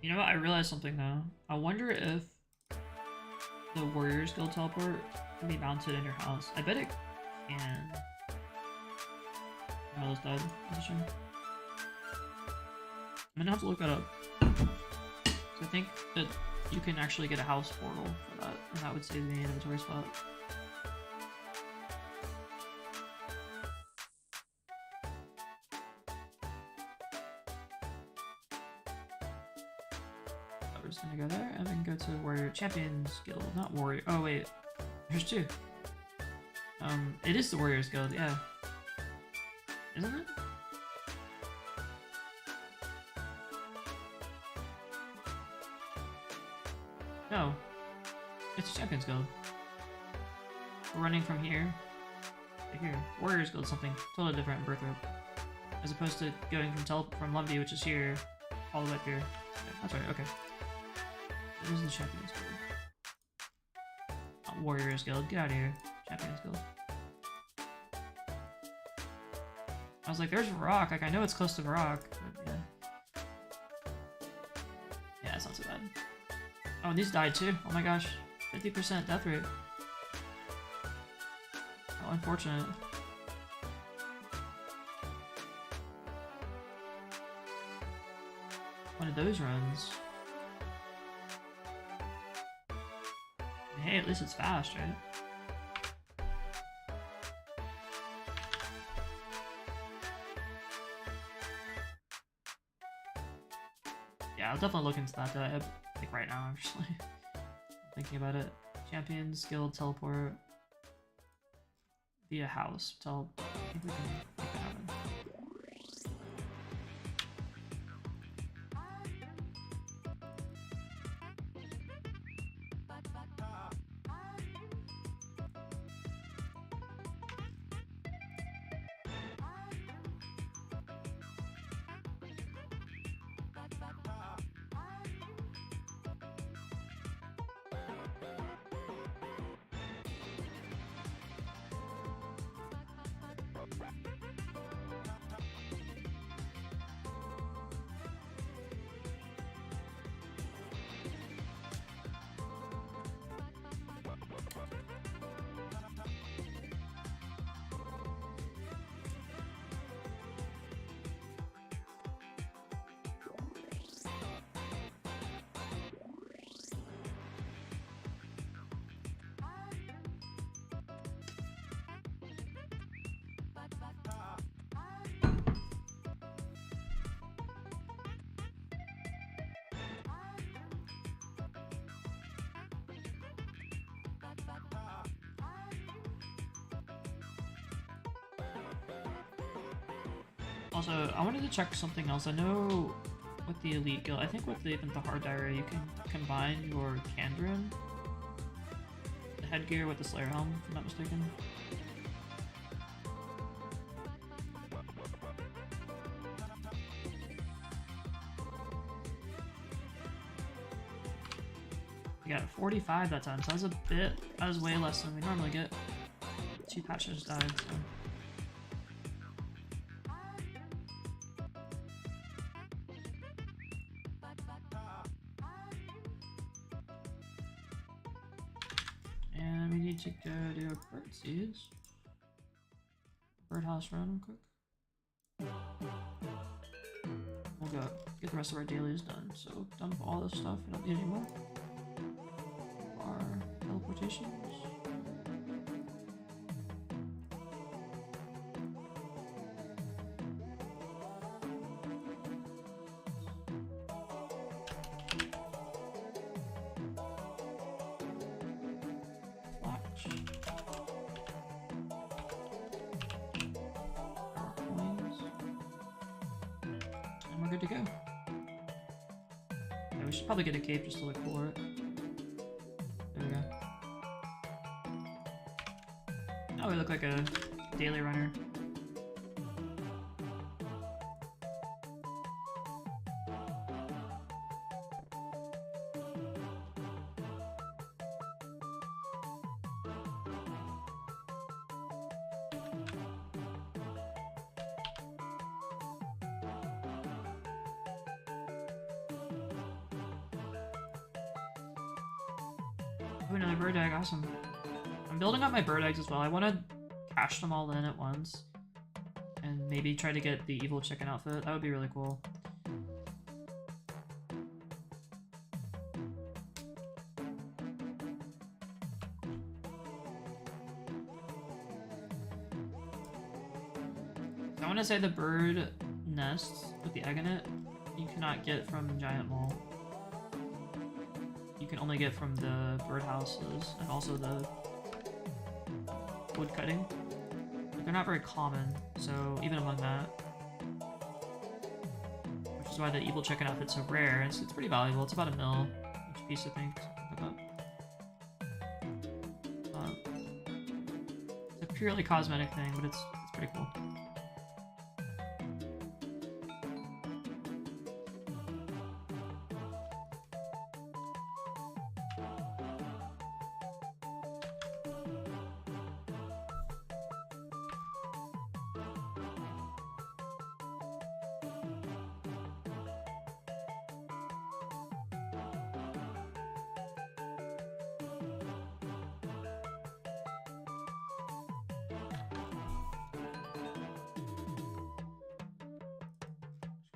You know what? I realized something now. I wonder if the Warriors Guild teleport can be mounted in your house. I bet it can. Oh, that's dead position. I'm gonna have to look that up. So I think that you can actually get a house portal for that, and that would save the inventory spot. We're just gonna go there, and we can go to Warrior Champions Guild, not Warrior. Oh wait, there's 2. It is the Warriors Guild, yeah. Isn't it? No, it's Champions Guild. We're running from here to here. Warriors Guild, something totally different in Birthright, as opposed to going from Lumbee, which is here, all the way up here. Yeah, that's right. Okay. This is the Champions Guild. Not Warriors Guild. Get out of here. Champions Guild. I was like, there's Rock. Like, I know it's close to Rock. But yeah. Yeah, it's not so bad. Oh, and these died too. Oh my gosh. 50% death rate. How unfortunate. One of those runs. Hey, at least it's fast, right? Yeah, I'll definitely look into that, I think right now, actually. I'm thinking about it. Champions, Guild, Teleport. Via house. I think we can make that happen. Also, I wanted to check something else. I know with the Elite Guild, I think with the Hard Diary, you can combine your Kandrin, the headgear, with the Slayer Helm, if I'm not mistaken. We got 45 that time, so that was way less than we normally get. 2 patches died, so. we need to go do bird seeds. Birdhouse run quick. We'll go get the rest of our dailies done. So dump all this stuff. We don't need any more. Our teleportations. Good to go. Yeah, we should probably get a cape just to look for it. There we go. Now we look like a daily runner. Ooh, another bird egg, awesome. I'm building up my bird eggs as well. I want to cash them all in at once. And maybe try to get the evil chicken outfit. That would be really cool. I want to say the bird nest with the egg in it, you cannot get from Giant Mole. You can only get from the birdhouses and also the wood cutting. But they're not very common, so even among that. Which is why the evil chicken outfit's so rare. It's pretty valuable. It's about $1 mil each piece, I think. It's a purely cosmetic thing, but it's pretty cool.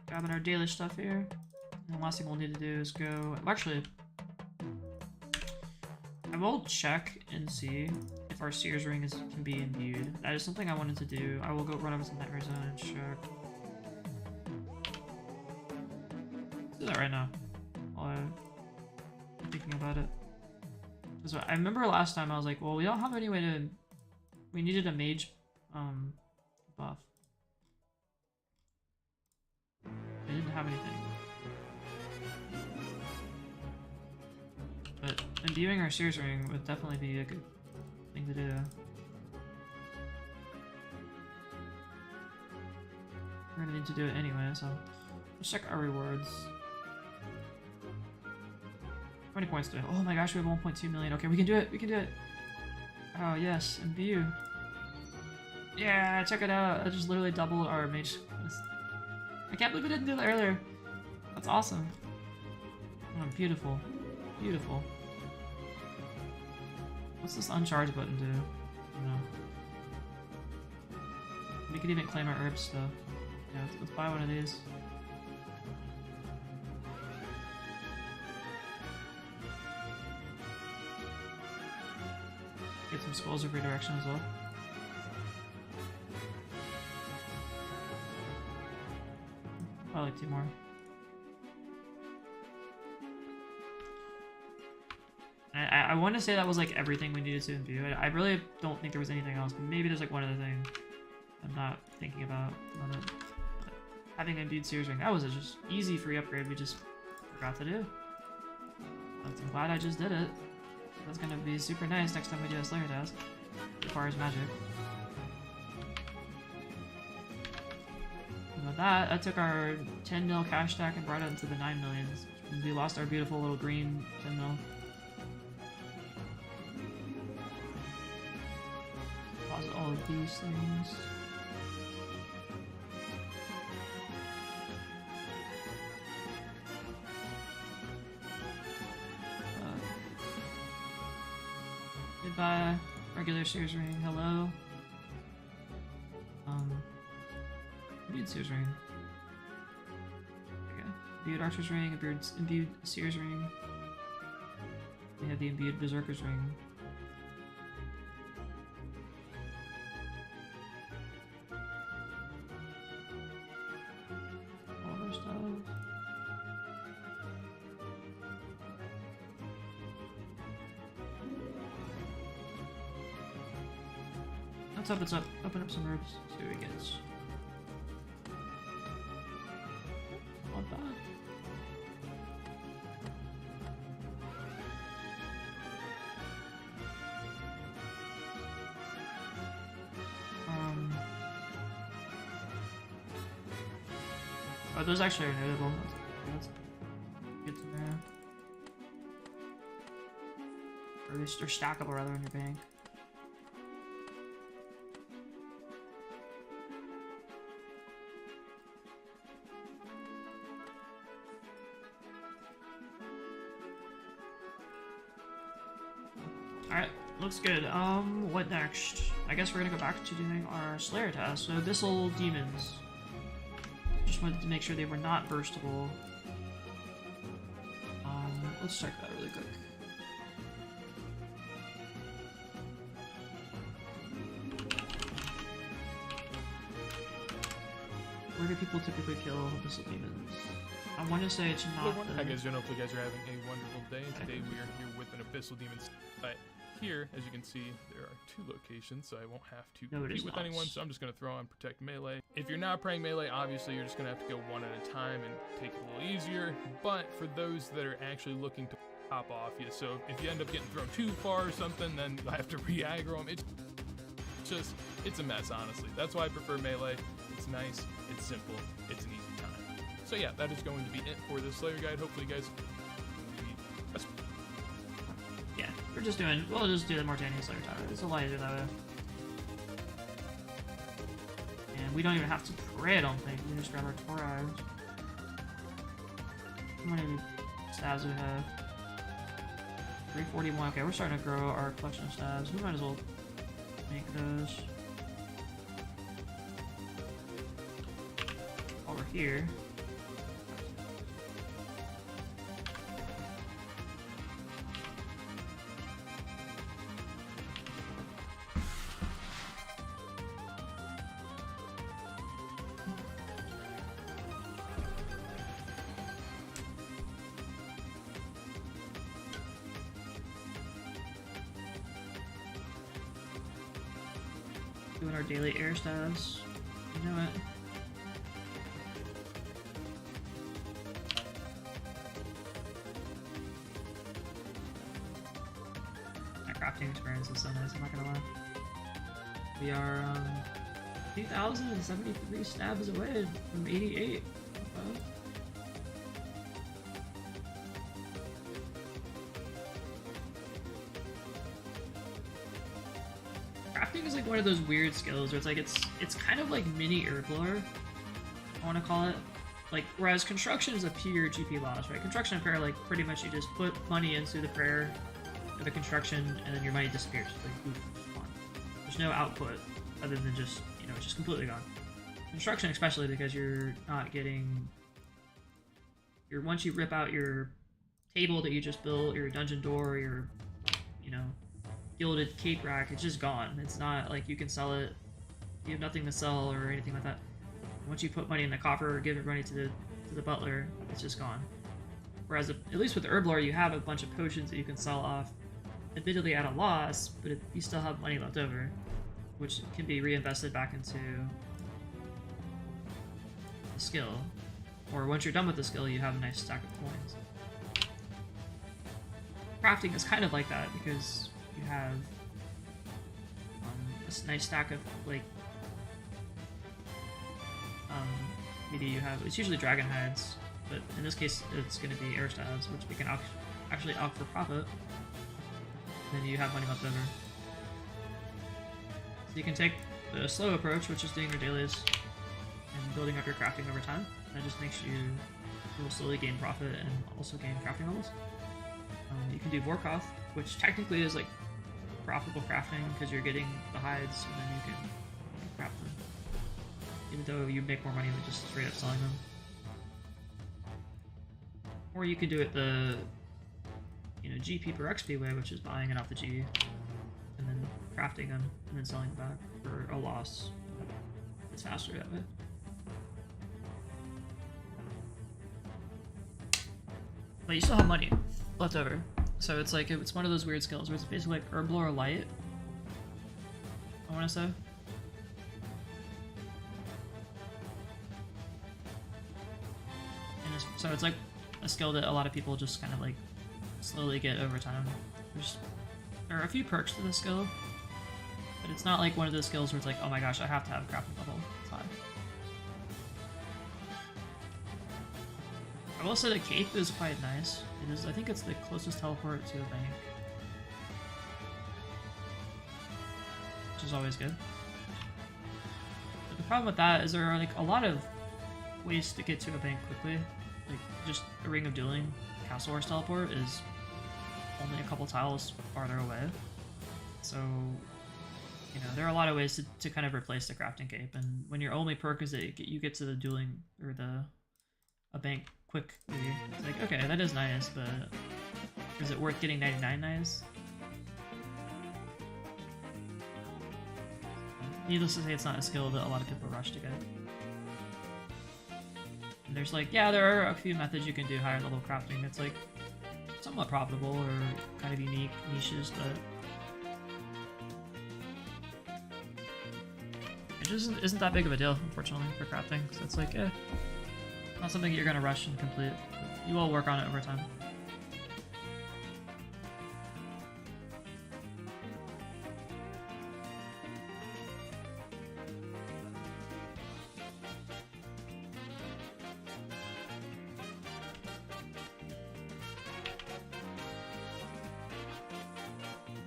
Grabbing our daily stuff here. And the last thing we'll need to do is go... Actually, I will check and see if our Sears ring can be imbued. That is something I wanted to do. I will go run over to the Nightmare Zone and check. Let's do that right now while I'm thinking about it. Because I remember last time I was like, well, we don't have any way to... We needed a mage buff. I didn't have anything. But imbuing our Sears ring would definitely be a good thing to do. We're gonna need to do it anyway, so let's check our rewards. How many points do we have? Oh my gosh, we have 1.2 million. Okay, we can do it. We can do it. Oh yes, imbue. Yeah, check it out. I just literally doubled our mage. I can't believe we didn't do that earlier. That's awesome. Oh, beautiful. Beautiful. What's this uncharge button do? I don't know. We could even claim our herb stuff. Yeah, let's buy one of these. Get some scrolls of redirection as well. Probably like 2 more. I want to say that was like everything we needed to imbue. I really don't think there was anything else. Maybe there's like one other thing I'm not thinking about. But having imbued Sears ring, that was just easy free upgrade we just forgot to do. But I'm glad I just did it. That's gonna be super nice next time we do a Slayer task. It requires magic. And with that, I took our 10 mil cash stack and brought it into the 9 millions. We lost our beautiful little green 10 mil. Deposit all of these things. Goodbye. Regular Sears ring. Hello. Imbued Sears ring. Okay. Imbued Archer's ring. Imbued Sears ring. We have the imbued Berserker's ring. All of our stuff. Let's open up. Open up some herbs. See what we get. Not bad. Oh, those actually are notable. That's good to know. Or at least they're stackable rather in your bank. Alright, looks good. What next? I guess we're gonna go back to doing our Slayer task. So Abyssal Demons. Just wanted to make sure they were not burstable. Let's check that really quick. Where do people typically kill Abyssal Demons? I want to say it's not. Hi guys, I hope you guys are having a wonderful day. Today we are here with an Abyssal Demon. Here, as you can see, there are 2 locations, so I won't have to compete with anyone, so I'm just going to throw on Protect Melee. If you're not praying Melee, obviously you're just going to have to go one at a time and take it a little easier, but for those that are actually looking to pop off you, so if you end up getting thrown too far or something, then you'll have to re-aggro them. It's a mess, honestly. That's why I prefer Melee. It's nice, it's simple, it's an easy time. So yeah, that is going to be it for this Slayer guide. Hopefully you guys... Yeah, we'll just do the Mortanian Slayer tower. It's a lot easier that way. And we don't even have to pray, I don't think. We can just grab our Torag. How many stabs do we have? 341. Okay, we're starting to grow our collection of stabs. We might as well make those. Over here. Doing our daily air stabs. You know it. That crafting experience is so nice, I'm not gonna lie. We are 2,073 stabs away from 88. Okay. Crafting is like one of those weird skills where it's like it's kind of like mini herb lore, I want to call it. Like whereas construction is a pure GP loss, right? Construction and prayer, like pretty much you just put money into the prayer or the construction and then your money disappears. It's like oof, it's gone. There's no output other than just, you know, it's just completely gone. Construction especially because you're not getting once you rip out your table that you just built, your dungeon door, your, you know, gilded cake rack, it's just gone. It's not like you can sell it, you have nothing to sell or anything like that. Once you put money in the coffer or give it money to the butler, it's just gone. Whereas at least with the herb lore, you have a bunch of potions that you can sell off, admittedly at a loss, but you still have money left over, which can be reinvested back into the skill. Or once you're done with the skill, you have a nice stack of coins. Crafting is kind of like that because you have this nice stack of like maybe you have, it's usually dragon hides, but in this case it's going to be air stabs, which we can actually opt for profit. Then you have money left over. So you can take the slow approach, which is doing your dailies and building up your crafting over time. That just makes you will slowly gain profit and also gain crafting levels. You can do Vorkoth, which technically is like profitable crafting because you're getting the hides and then you can craft them. Even though you make more money than just straight up selling them. Or you can do it the, GP per XP way, which is buying it off the G and then crafting them and then selling them back for a loss. It's faster that way. But you still have money left over. So it's like, it's one of those weird skills where it's basically like Herblore Light, I want to say. So it's like a skill that a lot of people just kind of like slowly get over time. There are a few perks to this skill, but it's not like one of those skills where it's like, oh my gosh, I have to have a crafting level. It's high. I will say the cape is quite nice. It is, I think it's the closest teleport to a bank, which is always good. But the problem with that is there are like a lot of ways to get to a bank quickly. Like just a Ring of Dueling Castle Horse teleport is only a couple tiles farther away. So, there are a lot of ways to kind of replace the crafting cape, and when your only perk is that you get to the dueling or a bank quick, it's like, okay, that is nice, but is it worth getting 99 nice? Needless to say, it's not a skill that a lot of people rush to get. And there's like, yeah, there are a few methods you can do higher level crafting that's like somewhat profitable or kind of unique niches, but it just isn't that big of a deal, unfortunately, for crafting. So it's like, not something you're gonna rush and complete. You will work on it over time.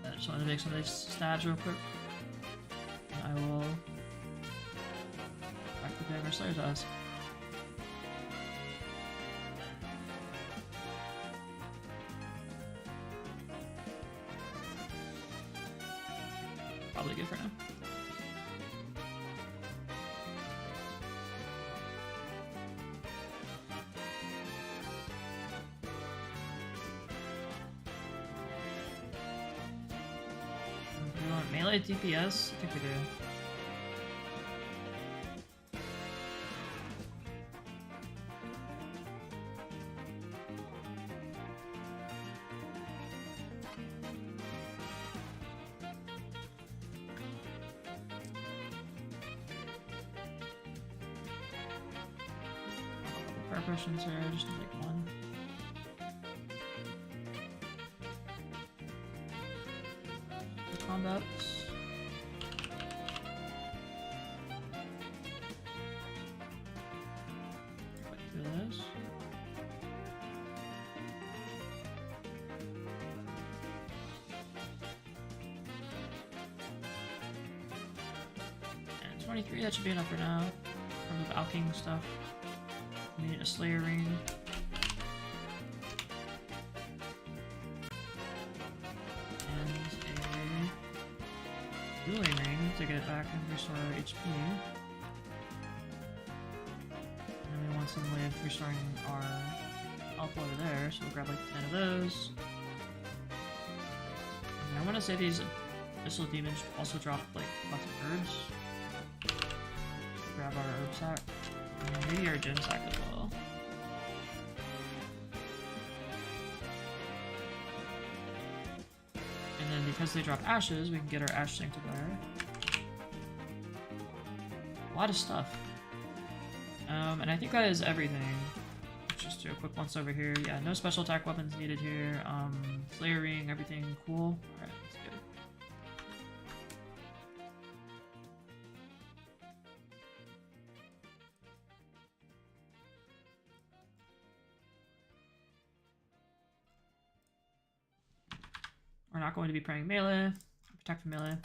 I just wanted to make some of these stabs real quick. And I will back to the Slayer's Eyes. Probably good for now. Do we want melee DPS? I think we do. Questions here, just like one. The combats. Quick through this. And 23, that should be enough for now. From the Valking stuff. We need a Slayer Ring. And a Dueling Ring to get back and restore our HP. And then we want some way of restoring our health over there, so we'll grab like 10 of those. And I want to say these Abyssal Demons also drop like lots of herbs. Grab our herb sack. And maybe our gem sack as well. And then because they drop ashes, we can get our ash sanctifier. A lot of stuff. And I think that is everything. Let's just do a quick once over here. Yeah, no special attack weapons needed here. Slayer Ring, everything cool. Alright, let's go. We're not going to be praying melee. Protect from melee.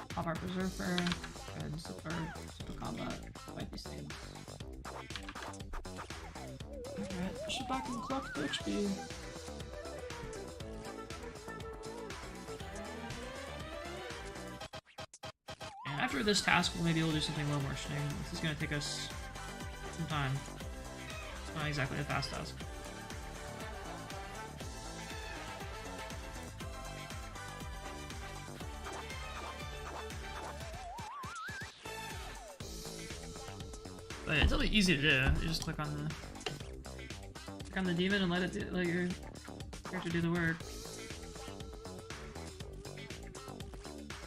Pop our Berserker. Go ahead and super combat. Fight these things. push it back and collect the XP. And after this task, we'll maybe we'll do something a little more interesting. This is gonna take us some time. It's not exactly a fast task. But it's really easy to do. You just click on the demon and let your character do the work.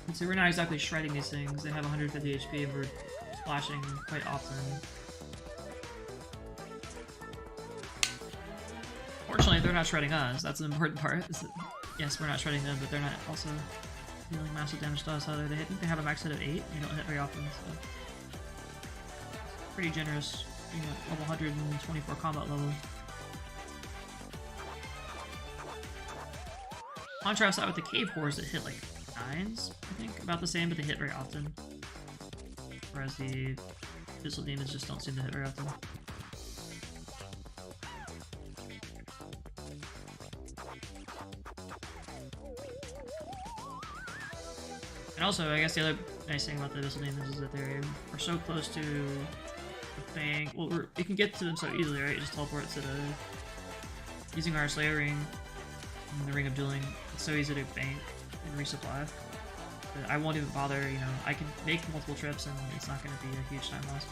And so we're not exactly shredding these things. They have 150 HP and we're splashing quite often. Fortunately, they're not shredding us. That's the important part. Yes, we're not shredding them, but they're not also dealing massive damage to us either. I think they have a max hit of 8. You don't hit very often, so pretty generous, you know, level 124 combat level. Contrast that with the cave horrors that hit like 9s, I think, about the same, but they hit very often. Whereas the Abyssal Demons just don't seem to hit very often. And also, I guess the other nice thing about the Abyssal Demons is that they are so close to the thing. Well, you can get to them so easily, right? You just teleport to the... Using our Slayer Ring and the Ring of Dueling, it's so easy to bank and resupply. But I won't even bother, you know, I can make multiple trips and it's not going to be a huge time loss.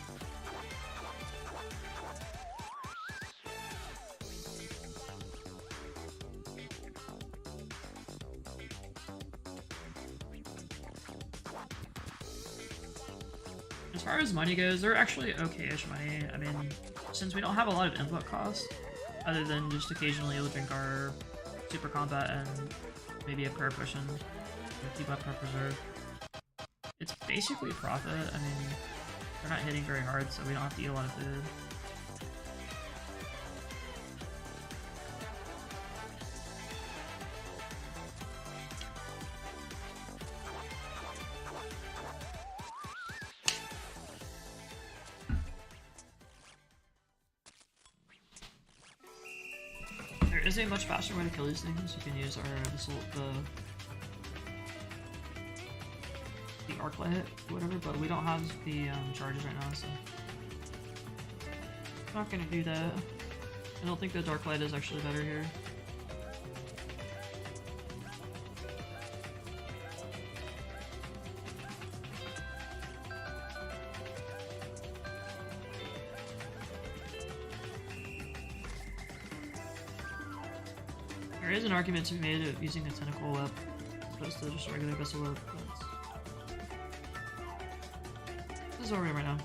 As far as money goes, they're actually okay-ish money. I mean, since we don't have a lot of input costs, other than just occasionally we'll drink our super combat and maybe a prayer potion to keep up our preserve. It's basically profit. I mean, they're not hitting very hard, so we don't have to eat a lot of food. There is a much faster way to kill these things. You can use the arc light, whatever, but we don't have the charges right now, so I'm not gonna do that. I don't think the dark light is actually better here. There is an argument to be made of using a tentacle whip as opposed to just a regular abyssal whip. This is what we're doing right now.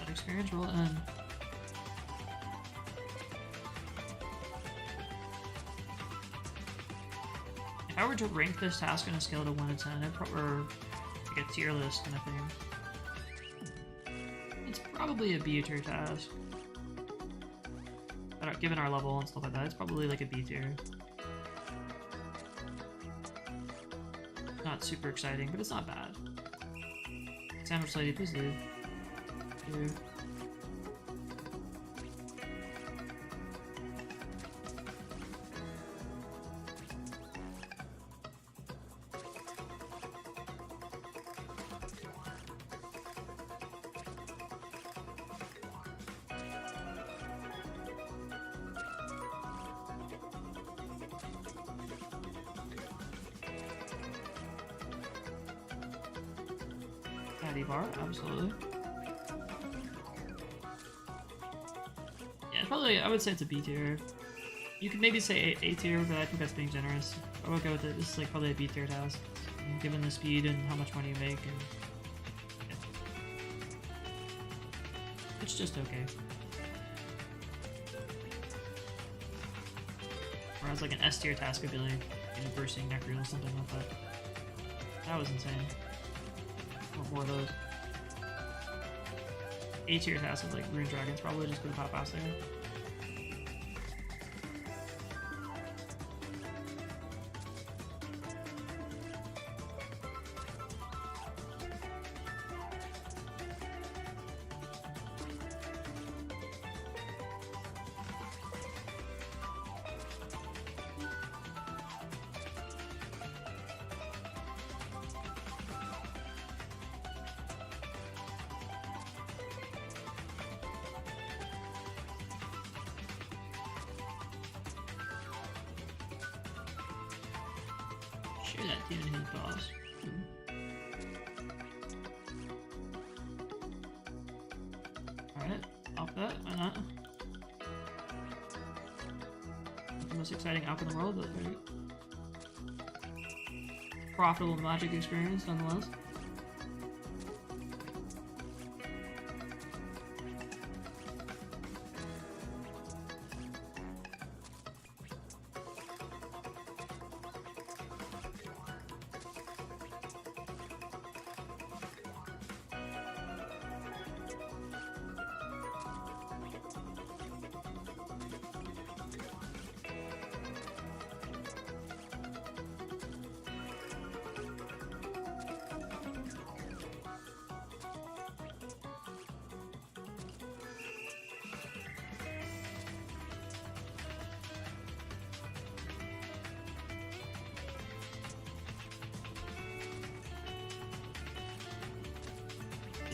That experience roll in. If I were to rank this task on a scale of 1 to 10, I'd probably like a tier list kind of thing. It's probably a B tier task. Given our level and stuff like that, it's probably like a B tier. Not super exciting, but it's not bad. Sandwich lady, please leave. Dude. Bar, absolutely. Yeah, probably, I would say it's a B tier. You could maybe say A tier, but I think that's being generous. I would go with it. This is like probably a B tier task, given the speed and how much money you make, and yeah. It's just okay. Whereas like an S tier task would be like, you know, bursting necrol or something like that. That was insane. More of those. A tier tasks with like Rune Dragons probably just gonna pop out there. Share that demon his boss. Alright, off that, why not? Not the most exciting app in the world, but very profitable Magic experience nonetheless.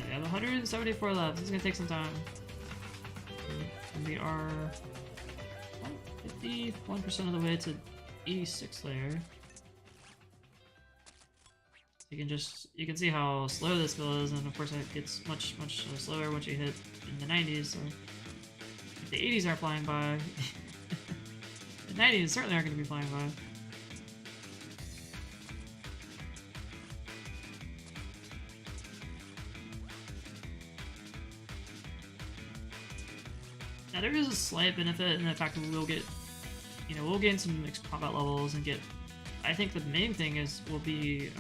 We have 174 left. This is gonna take some time. And we are 51% of the way to 86 layer. You can see how slow this build is, and of course it gets much slower once you hit in the 90s. So if the 80s are flying by, the 90s certainly aren't going to be flying by. Now there is a slight benefit in the fact that we'll get, we'll gain some combat levels and get. I think the main thing will be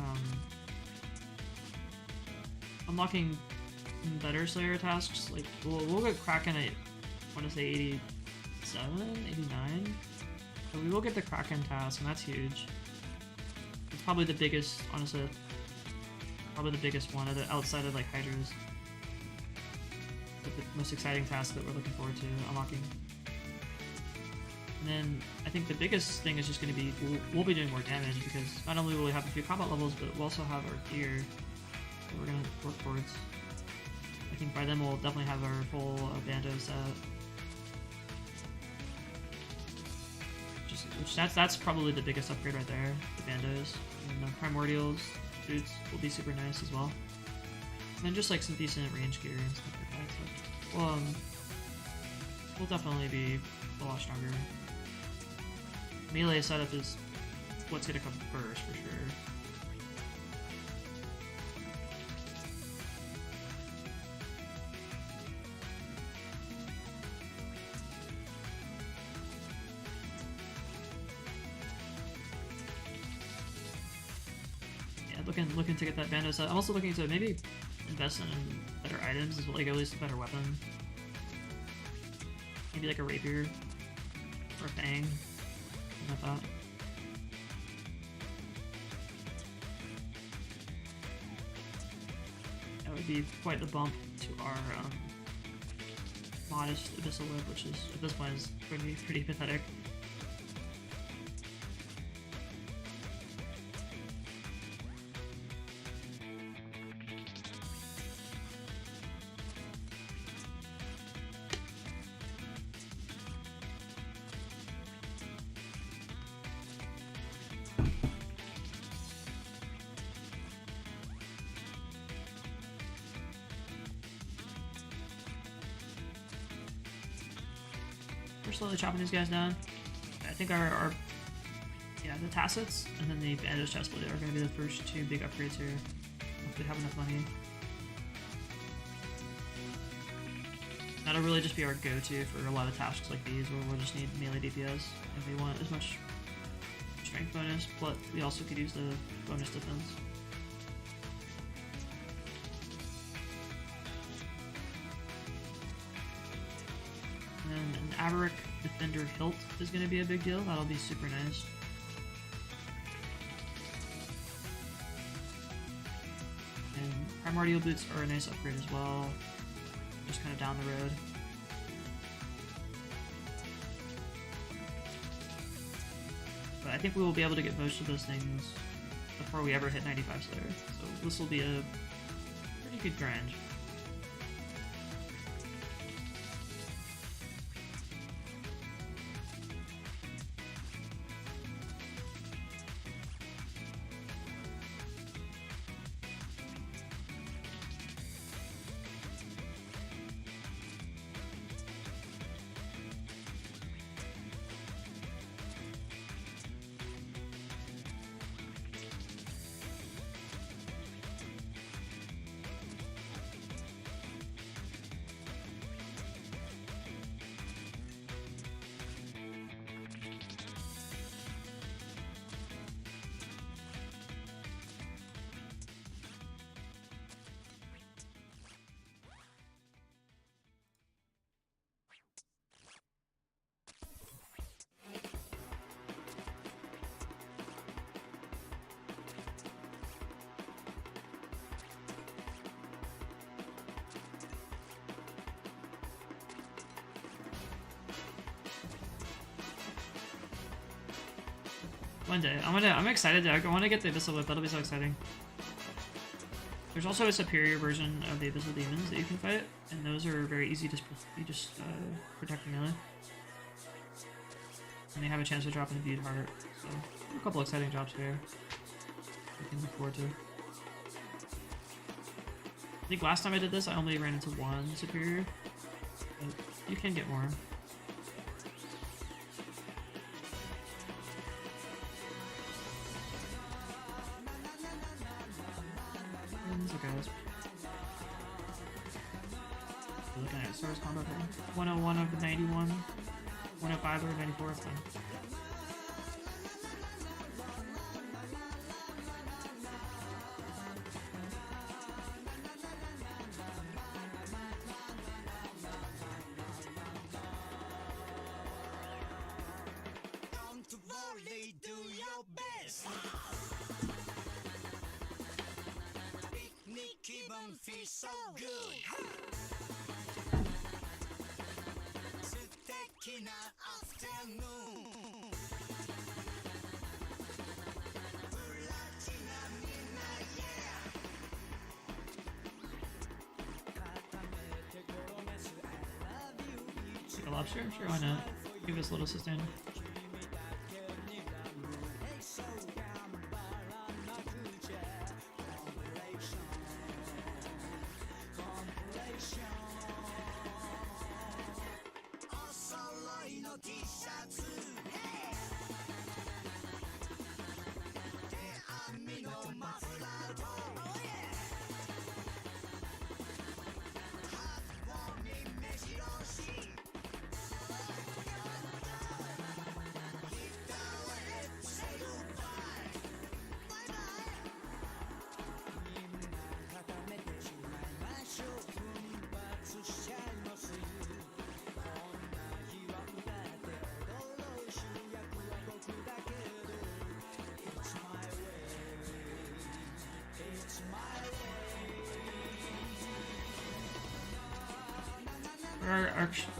unlocking better Slayer tasks. Like we'll get Kraken at, I want to say 87, 89. So we will get the Kraken task, and that's huge. It's probably the biggest, honestly. Probably the biggest one outside of like Hydra's. The most exciting task that we're looking forward to unlocking. And then I think the biggest thing is just going to be we'll be doing more damage, because not only will we have a few combat levels, but we'll also have our gear that we're going to work towards. I think by then we'll definitely have our full Bando set. That's probably the biggest upgrade right there, the Bandos. And the Primordials boots will be super nice as well. And then just like some decent range gear and stuff like that. So, we'll definitely be a lot stronger. Melee setup is what's gonna come first for sure. Yeah, looking to get that Bando set. I'm also looking to maybe invest in better items as well, like at least a better weapon. Maybe like a rapier or a fang, something like that. That would be quite the bump to our modest Abyssal Whip, which is at this point is pretty pathetic. We're slowly chopping these guys down. I think the Tassets and then the Bandos Chestplate are going to be the first two big upgrades here. If we have enough money. That'll really just be our go-to for a lot of tasks like these, where we'll just need melee DPS if we want as much strength bonus, but we also could use the bonus defense. And an Avaric Defender hilt is going to be a big deal. That'll be super nice. And Primordial Boots are a nice upgrade as well. Just kind of down the road. But I think we will be able to get most of those things before we ever hit 95 Slayer. So this will be a pretty good grind. One day. I'm excited. I want to get the Abyssal Whip. That'll be so exciting. There's also a superior version of the Abyssal Demons that you can fight, and those are very easy to protect the melee. And they have a chance to drop an imbued heart. So a couple exciting drops here. We can look forward to. I think last time I did this, I only ran into one superior. But you can get more. Okay, looking at Source combat here. 101 of 91, 105 or 94 of 10. Feels so good. Take a lobster? Sure, why not? Give us a little sustain.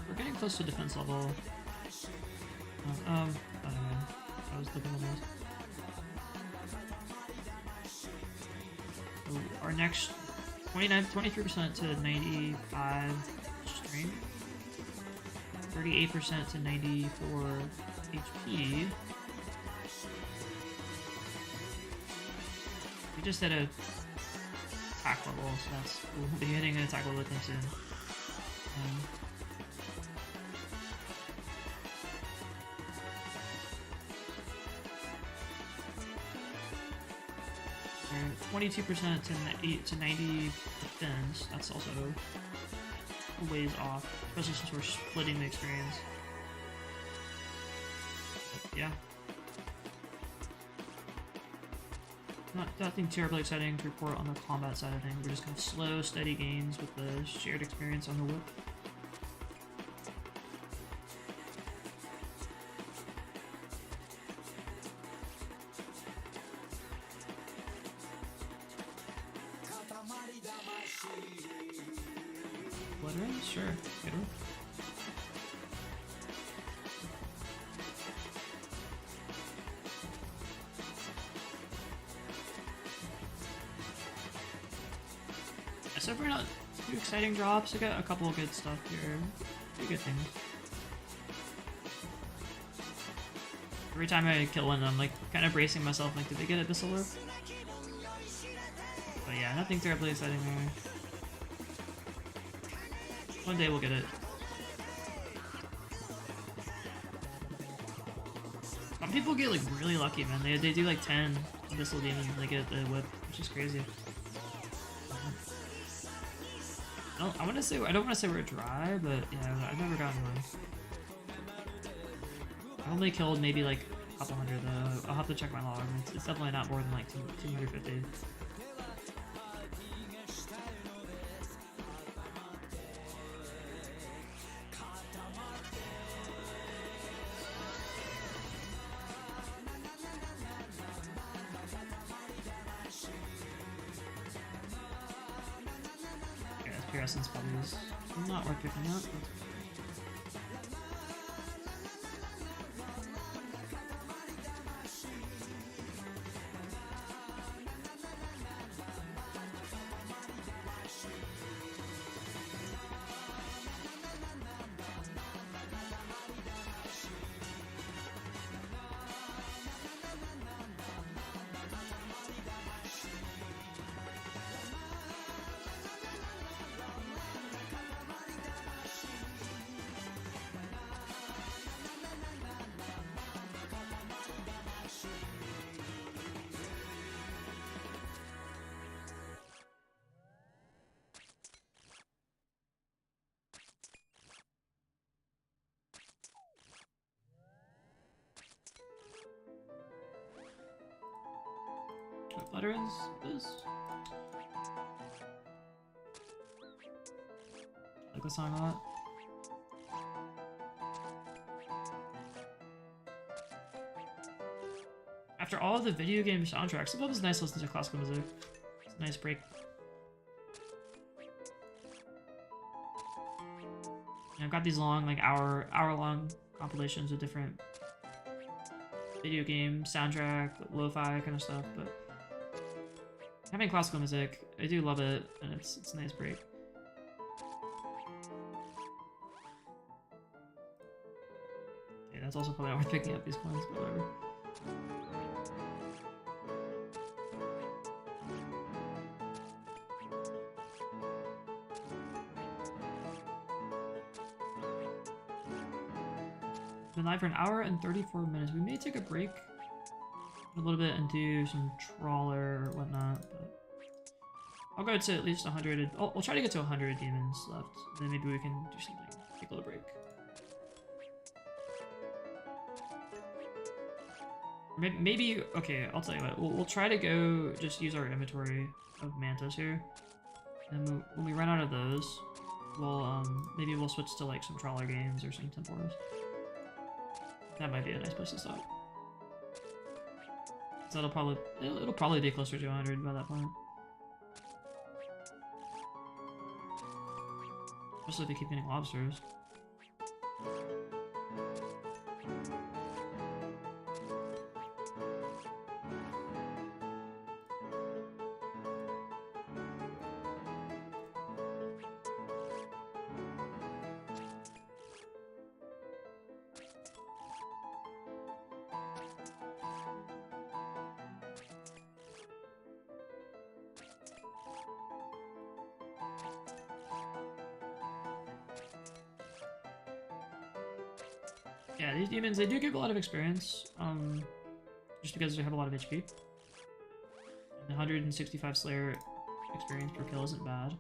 We're getting close to defense level. I don't know. I was looking at those. So our next 23% to 95 strength, 38% to 94 HP. We just hit a attack level, so we'll be hitting an attack level with them soon. 22% to 90 defense. That's also a ways off, especially since we're splitting the experience. But yeah. Nothing terribly exciting to report on the combat side of things. We're just kind of slow, steady gains with the shared experience on the whip. Blood ring? Sure. Good one. So we're not too exciting drops. I got a couple of good stuff here. Pretty good things. Every time I kill one, I'm like kind of bracing myself, like, did they get Abyssal Orb? But yeah, nothing terribly exciting there. One day we'll get it. Some people get like really lucky, man. They do like 10 Abyssal Demons and they get the whip, which is crazy. I want to say, I don't want to say we're dry, but yeah, I've never gotten one. I only killed maybe like a couple hundred though. I'll have to check my log. It's definitely not more than like 250. Pure Essence probably is not worth picking up. veterans is. I like the song a lot. After all of the video game soundtracks, sometimes it's nice to listen to classical music. It's a nice break. And I've got these long, like hour-long compilations of different video game soundtrack, lo-fi kind of stuff. But having classical music, I do love it, and it's a nice break. Okay, that's also probably not worth picking up these coins, but whatever. Been live for an hour and 34 minutes. We may take a break a little bit and do some trawler or whatnot, but I'll go to at least 100. We'll try to get to 100 demons left, and then maybe we can do something. Take a little break. Maybe okay, I'll tell you what. We'll try to go just use our inventory of mantas here, and when we run out of those, we'll maybe we'll switch to like some trawler games or some temporas. That might be a nice place to stop. So it'll probably be closer to 100 by that point. Especially if they keep getting lobsters. Yeah, these demons, they do give a lot of experience, just because they have a lot of HP. And the 165 Slayer experience per kill isn't bad.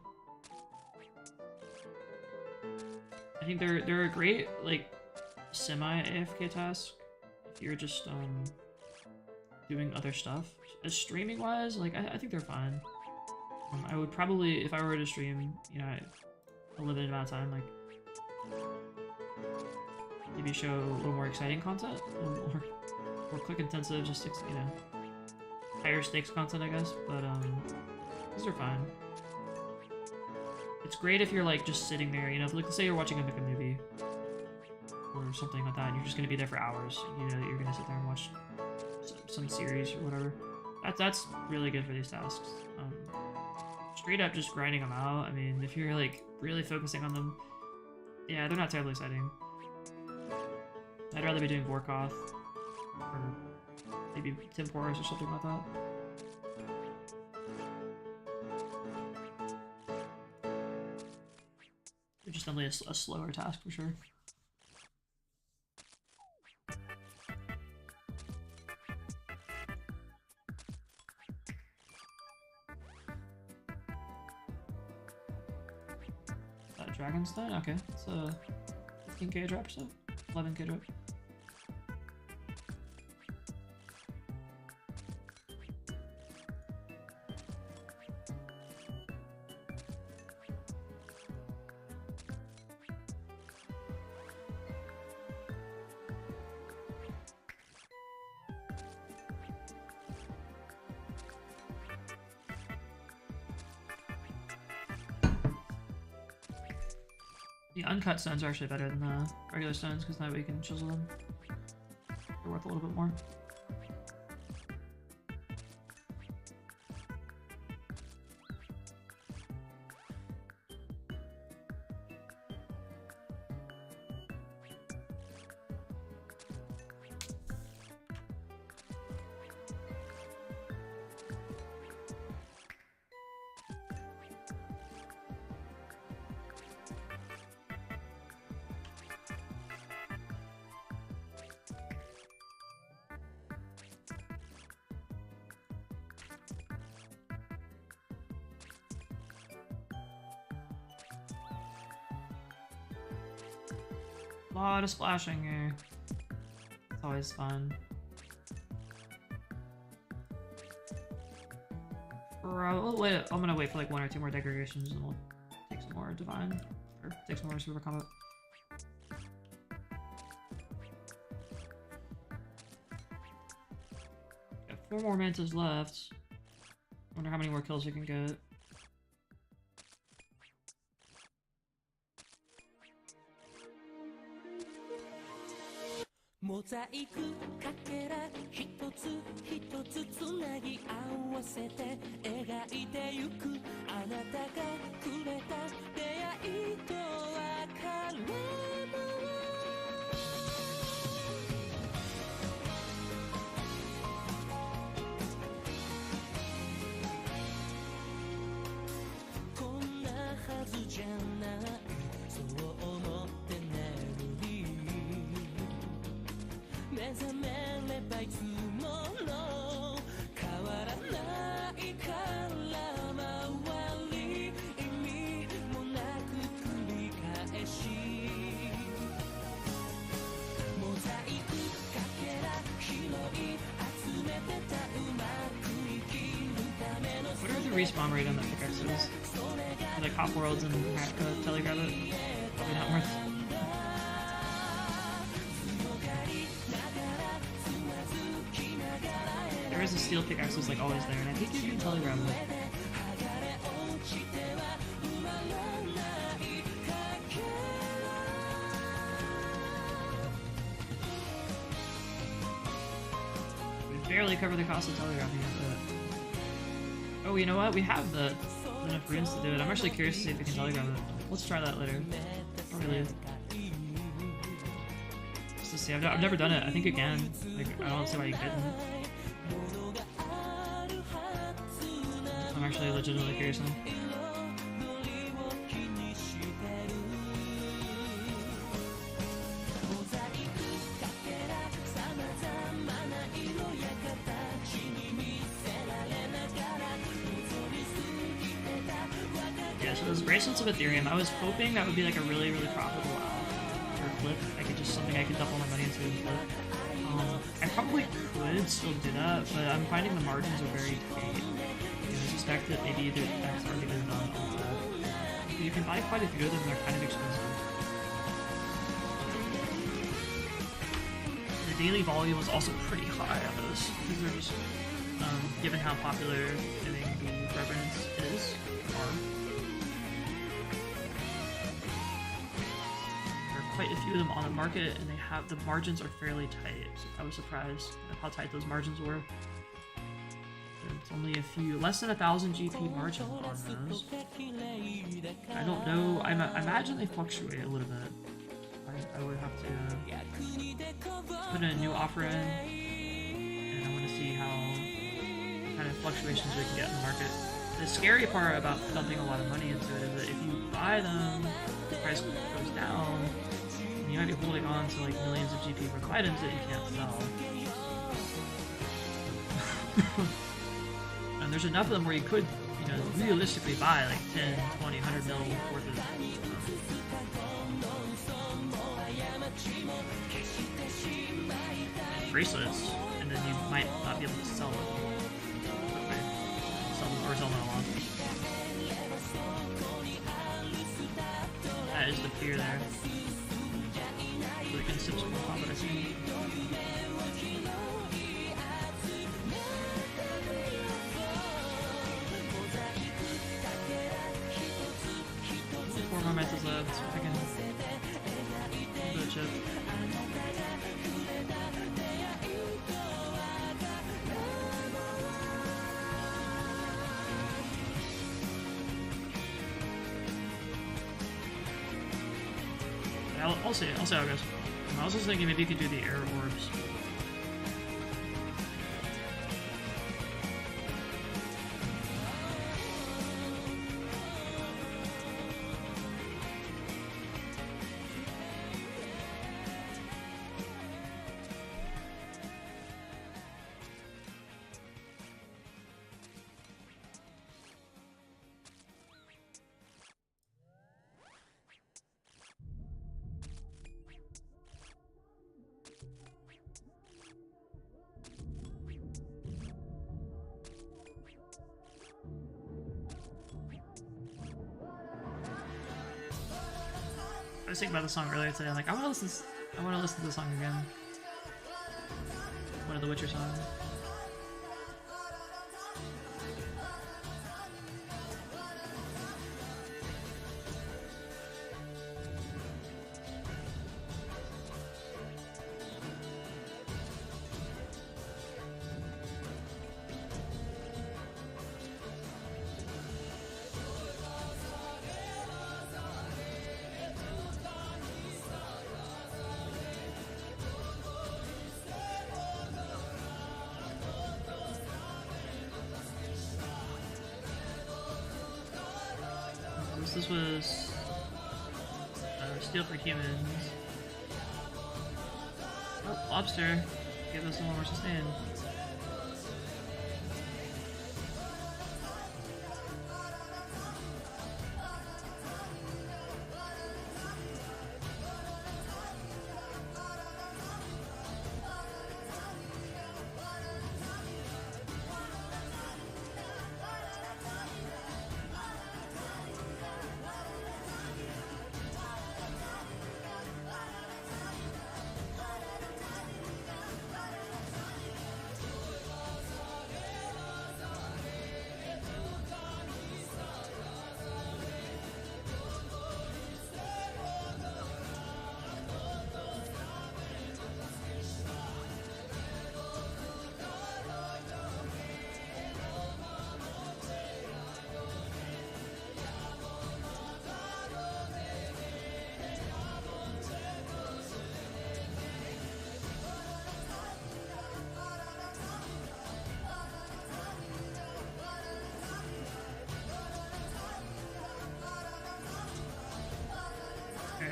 I think they're a great, like, semi-AFK task if you're just, doing other stuff. As streaming-wise, like, I think they're fine. I would probably, if I were to stream, you know, a limited amount of time, like, maybe show a little more exciting content, or quick intensive, just, you know, higher stakes content, I guess, but, these are fine. It's great if you're, like, just sitting there, you know, like, let's say you're watching a movie, or something like that, and you're just gonna be there for hours, you know, that you're gonna sit there and watch some series or whatever. That's really good for these tasks. Straight up just grinding them out, I mean, if you're, like, really focusing on them, yeah, they're not terribly exciting. I'd rather be doing Vorkoth, or maybe Temporis or something like that. They're just definitely a slower task for sure. Dragonstone? Okay, it's a 15k drop or so? 11k drop. The uncut stones are actually better than the regular stones because that way you can chisel them. They're worth a little bit more. A lot of splashing here. It's always fun. wait, I'm gonna wait for like 1 or 2 more decorations and we'll take some more divine. Or take some more super combat. Got 4 more mantas left. Wonder how many more kills we can get. What are the respawn rate on the pickaxes? Like Hop Worlds and Telegraph? Probably not worth. There is a steel pickaxe that's like always there, and I think you can Telegraph it. We barely cover the cost of telegraphing it, but... Oh, you know what? We have enough runes to do it. I'm actually curious to see if we can telegraph it. Let's try that later. Not really. Just to see. I've never done it. I think you can. Like, I don't see why you couldn't. I'm actually legitimately curious now. Yeah, so those bracelets of Ethereum, I was hoping that would be like a really, really profitable or flip. I could just something I could dump all my money into and flip. I probably could still do that, but I'm finding the margins are very tight. I suspect that maybe that's already been done on that. You can buy quite a few of them, they're kind of expensive. The daily volume was also pretty high on those, because there's, given how popular doing the reverence is, quite a few of them on the market, and the margins are fairly tight. So I was surprised at how tight those margins were. It's only a few, less than 1,000 GP margin on those. I don't know. I imagine they fluctuate a little bit. I would have to put in a new offer in, and I want to see how kind of fluctuations we can get in the market. The scary part about dumping a lot of money into it is that if you buy them, the price goes down. You might be holding on to like millions of GP worth of items that you can't sell. And there's enough of them where you could, realistically buy like 10, 20, 100 mil worth of bracelets, and then you might not be able to sell them. Sell them along. That is the fear there. We can sip some more combat, I see. Four more metals left, so I can do a chip. I'll see how it goes. I was just thinking maybe you could do the air orbs. was thinking about the song earlier today. I'm like, I want to listen to the song again. One of the Witcher songs. This was Steel for Humans. Oh, Lobster. Give us a little more sustain.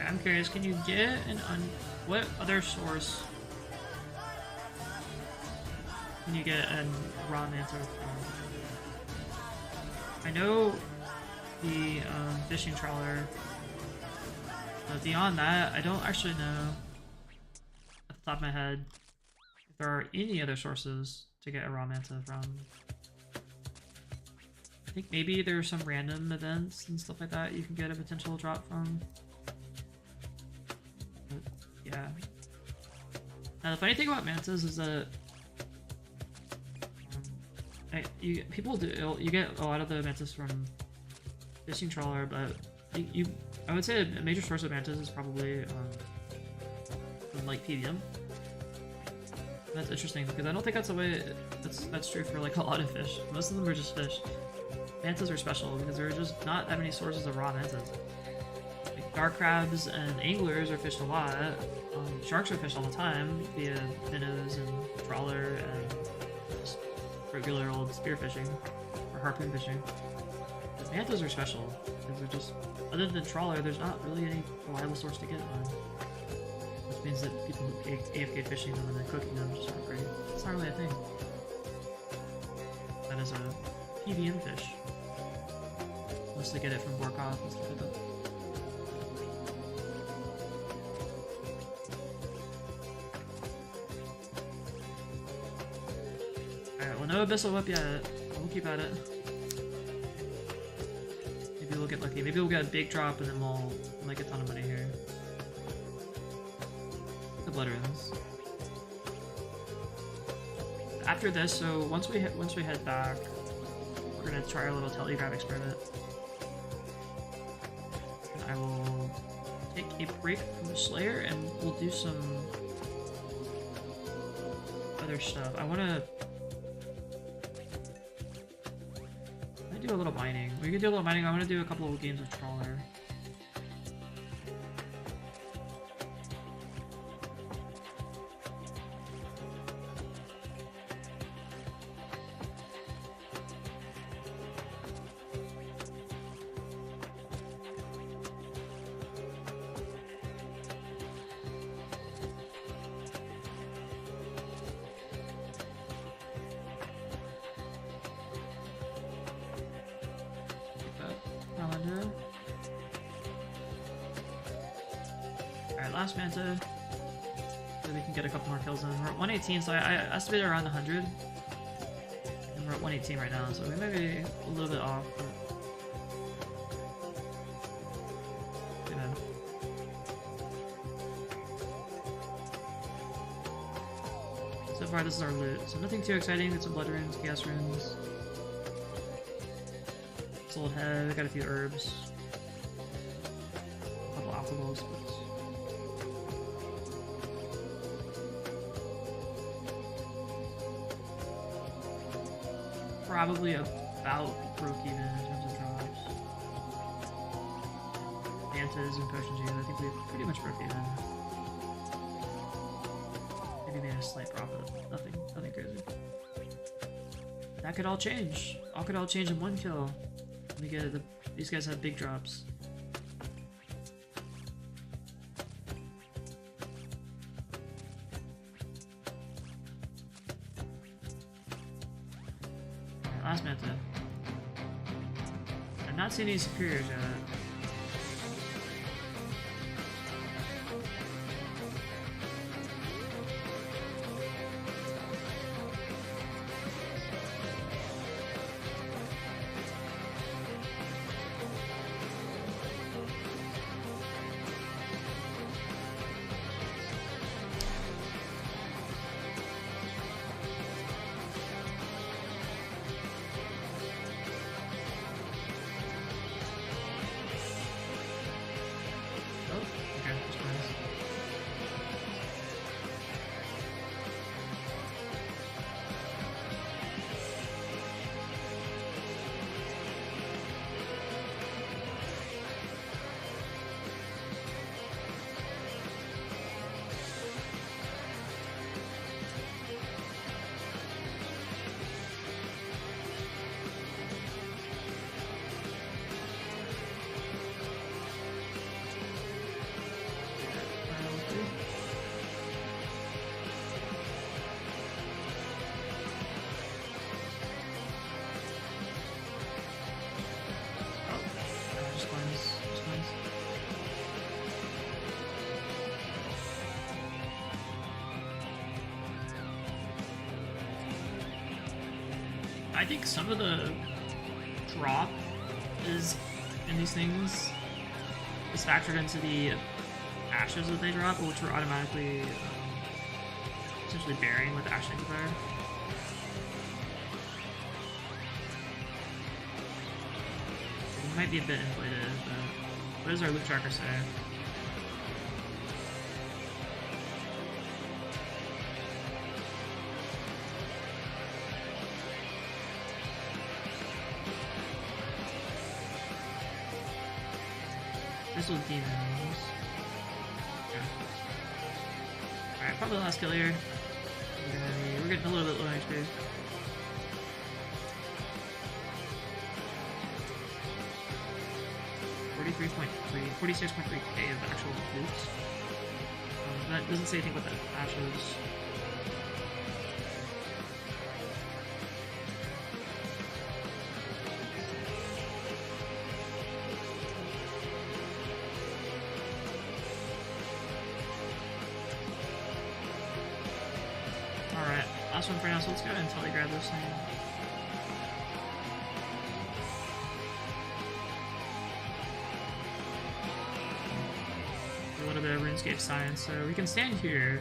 I'm curious, can you get what other source can you get a raw manta from? I know the fishing trawler, but beyond that, I don't actually know at the top of my head if there are any other sources to get a raw manta from. I think maybe there's some random events and stuff like that you can get a potential drop from. Yeah. Now the funny thing about mantas is that you get a lot of the mantas from fishing trawler, but I would say a major source of mantas is probably from like PBM. That's interesting because I don't think that's the way that's true for like a lot of fish. Most of them are just fish. Mantas are special because there are just not that many sources of raw mantas. Dark crabs and anglers are fished a lot. Sharks are fished all the time via minnows and trawler and just regular old spear fishing or harpoon fishing. But mantas are special because they're just, other than trawler, there's not really any reliable source to get one. Which means that people who AFK fishing them and then cooking them just aren't great. It's not really a thing. That is a PBM fish. Unless they get it from Borkov and stuff like that. No Abyssal Whip yet. We'll keep at it. Maybe we'll get lucky. Maybe we'll get a big drop and then we'll make a ton of money here. The Blood Runes. After this, so once we head back, we're gonna try our little telegraph experiment. And I will take a break from the Slayer and we'll do some other stuff. I wanna do a little mining. We could do a little mining. I want to do a couple of games of Trawler. Alright, last manta. So we can get a couple more kills in. We're at 118, so I estimated around 100. And we're at 118 right now, so we may be a little bit off, but... far this is our loot. So nothing too exciting. Got some blood runes, chaos runes. Soul head, got a few herbs. A couple alpha balls, probably about broke even in terms of drops. Mantas and potions here, I think we pretty much broke even. Maybe made a slight profit, nothing crazy. That could all change. All could all change in one kill. We get these guys have big drops. Alright, last manta. I'm not seeing any superiors yet. I think some of the drop is in these things is factored into the ashes that they drop, which were automatically essentially bearing with ash amplifier. It might be a bit inflated, but what does our loot tracker say? This was demons. Okay. Alright, probably the last kill here. We're getting a little bit low HP. $46.3K of actual loots. That doesn't say anything about the ashes. Alright, last one for now, so let's go ahead and telegrab this thing. A little bit of RuneScape science, so we can stand here.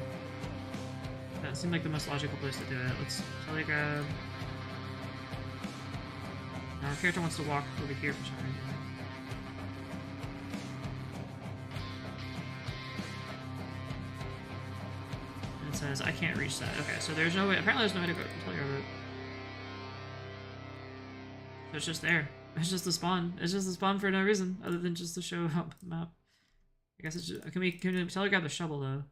That seemed like the most logical place to do it. Let's telegrab. Now our character wants to walk over here for some reason. Says I can't reach that. Okay, so there's no way. Apparently, there's no way to go telegrab it. So it's just there. It's just the spawn. It's just the spawn for no reason other than just to show up the map. I guess it's just, can we telegrab the shovel though?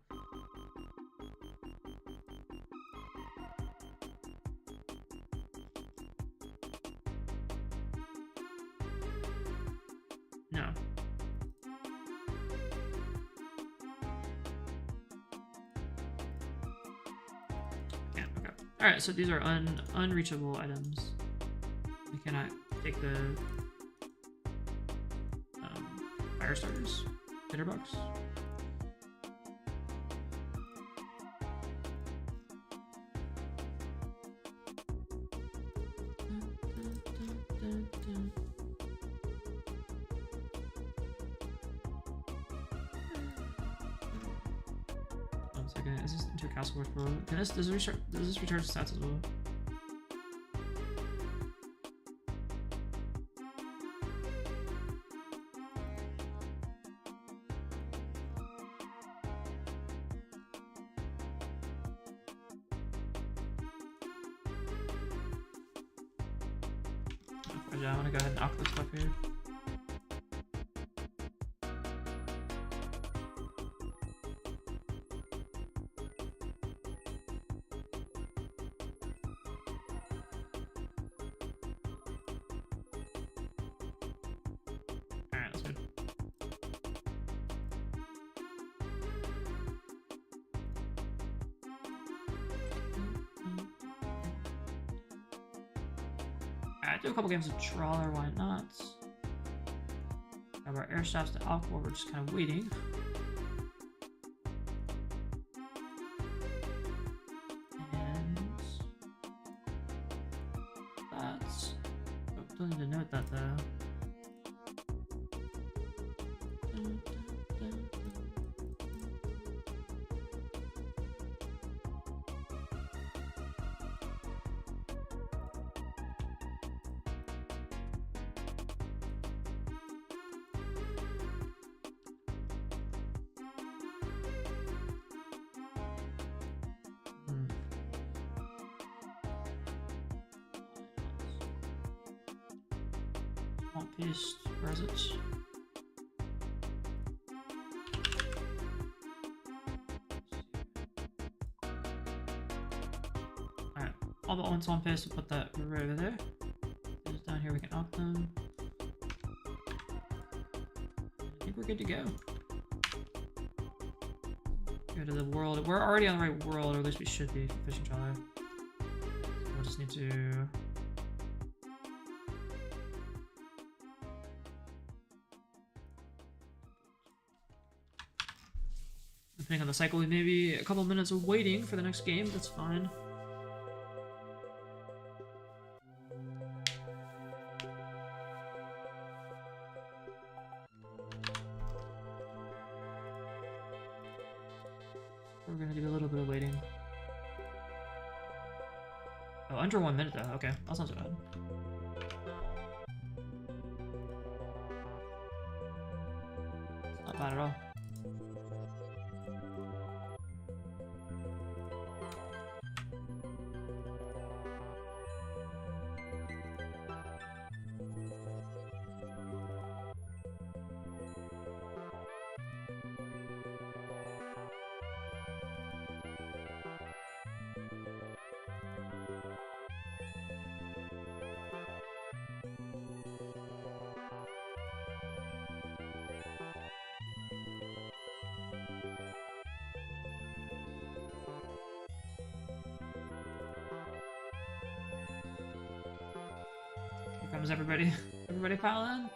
No. Alright, so these are unreachable items. We cannot take the fire starters. Tinderbox. Okay, is this into a castle worth for? Can this does this recharge stats as well? Yeah, I'm gonna go ahead and knock this stuff here. Alright, that's good. Alright, do a couple games of Trawler, why not? Grab our air staffs to alcohol, we're just kind of waiting. And that's don't need to note that though. Paste, where is it? Alright, all but one swamp paste, we'll put that right over there. Just down here we can up them. I think we're good to go. Go to the world. We're already on the right world, or at least we should be for fishing trawler. We'll just need to depending on the cycle, we may be a couple minutes of waiting for the next game. That's fine. We're gonna do a little bit of waiting. Oh, under 1 minute though. Okay, that's not so bad. Not bad at all. Here comes everybody. Everybody pile in.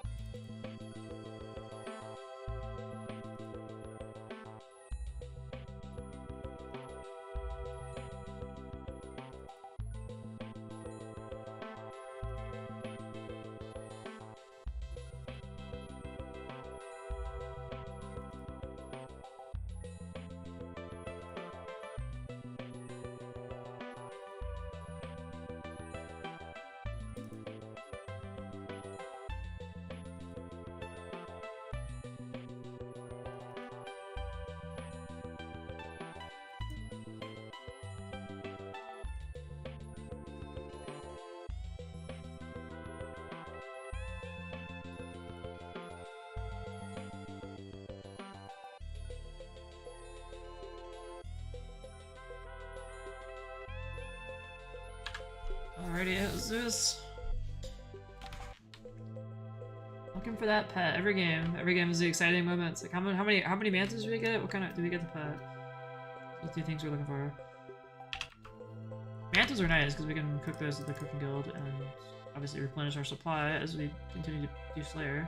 Alrighty, let's do this. Looking for that pet every game. Every game is the exciting moments. Like how many mantas do we get? What kind of do we get the pet? Those two things we're looking for. Mantas are nice because we can cook those at the cooking guild and obviously replenish our supply as we continue to do Slayer.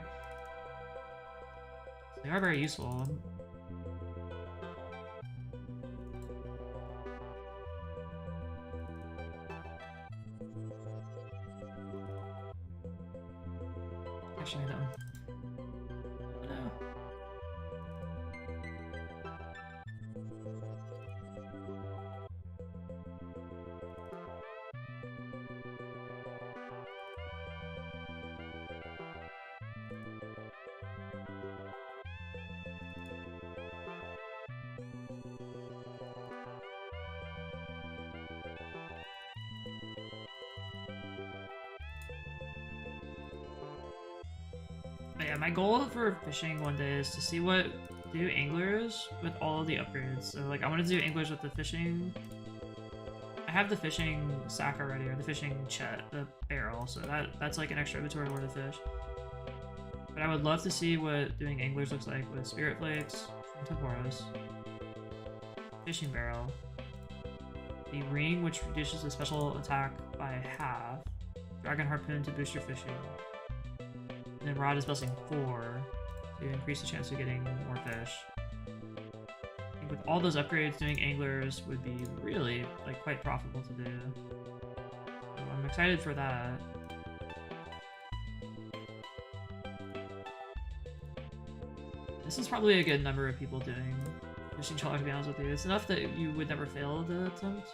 They are very useful. Actually, no. No. Yeah, my goal for fishing one day is to see what do anglers with all of the upgrades. So like I want to do anglers with the fishing. I have the fishing sack already, or the fishing the barrel, so that's like an extra inventory worth of fish. But I would love to see what doing anglers looks like with spirit flakes from Temporos, fishing barrel, the ring which reduces the special attack by half, dragon harpoon to boost your fishing, and then rod is blessing 4 to increase the chance of getting more fish. I think with all those upgrades, doing anglers would be really like quite profitable to do. So I'm excited for that. This is probably a good number of people doing fishing trawler, to be honest with you. It's enough that you would never fail the attempt.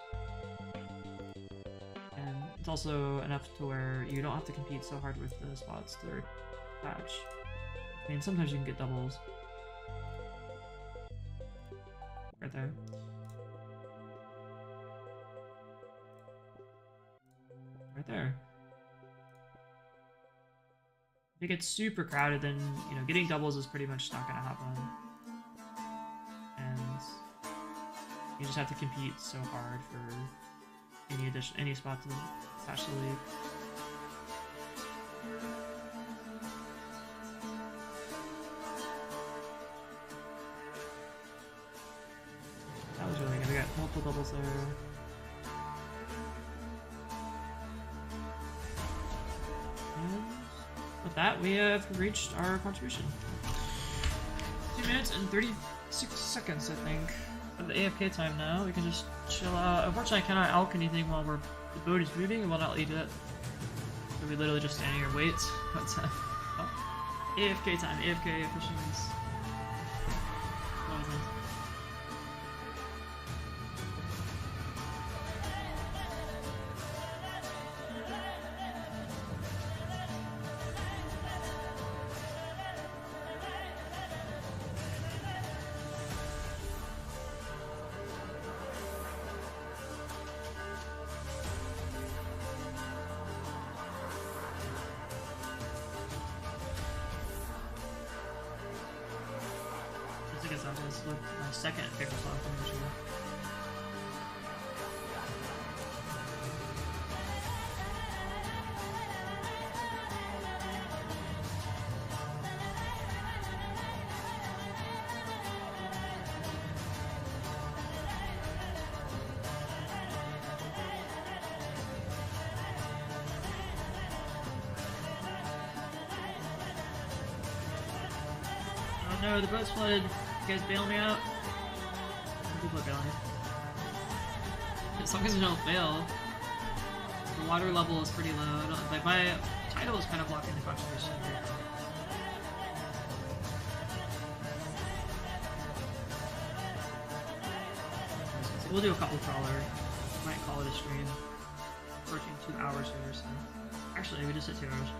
And it's also enough to where you don't have to compete so hard with the spots to catch. I mean, sometimes you can get doubles. Right there. Right there. If it gets super crowded, then, you know, getting doubles is pretty much not gonna happen. And you just have to compete so hard for any spot to catch the lead. That was really good. We got multiple doubles there. And with that, we have reached our contribution. 2 minutes and 36 seconds, I think, of the AFK time now. We can just chill out. Unfortunately, I cannot alch anything while the boat is moving. It will not let you do that. So we literally just stand here and wait. What's that? Oh. AFK time. AFK efficiency. My second favorite song from this year. Oh no, the boat's flooded. You guys bail me out? People are bailing. As long as you don't fail. The water level is pretty low. Like my title is kind of blocking the contribution here. So we'll do a couple crawler. Might call it a stream. Approaching 2 hours here, so. Actually, we just hit 2 hours.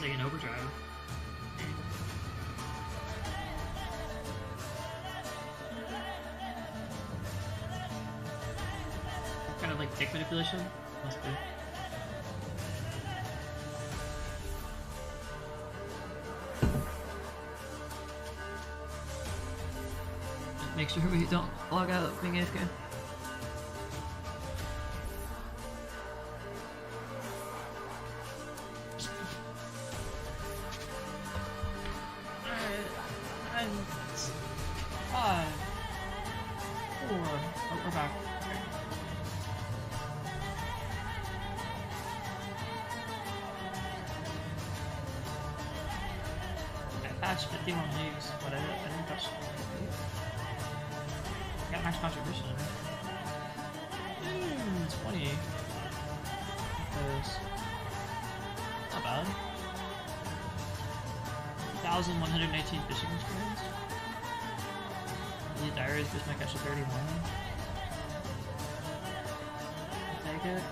Like an overdrive. Kind of like dick manipulation? Must be. Just make sure we don't log out being AFK. Patch 51 leagues, but I didn't touch it. Got max contribution. 20. Not bad. 1,118 fishing experience. Elite diaries boost my catch to 31. I'll take it.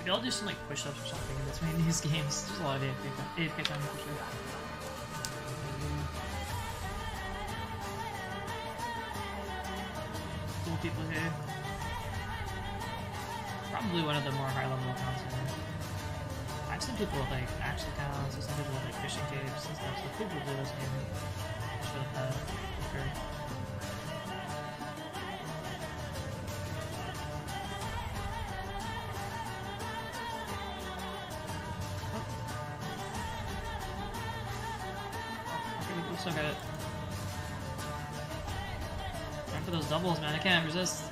Maybe I'll do some like push-ups or something in between these games. There's a lot of AFK time for sure. Cool people here. Probably one of the more high-level accounts here. I've seen people with like axe accounts, I've seen people with like fishing capes and stuff, so people do this game. Just for the pet, for sure. We still got it. Time for those doubles, man. I can't resist.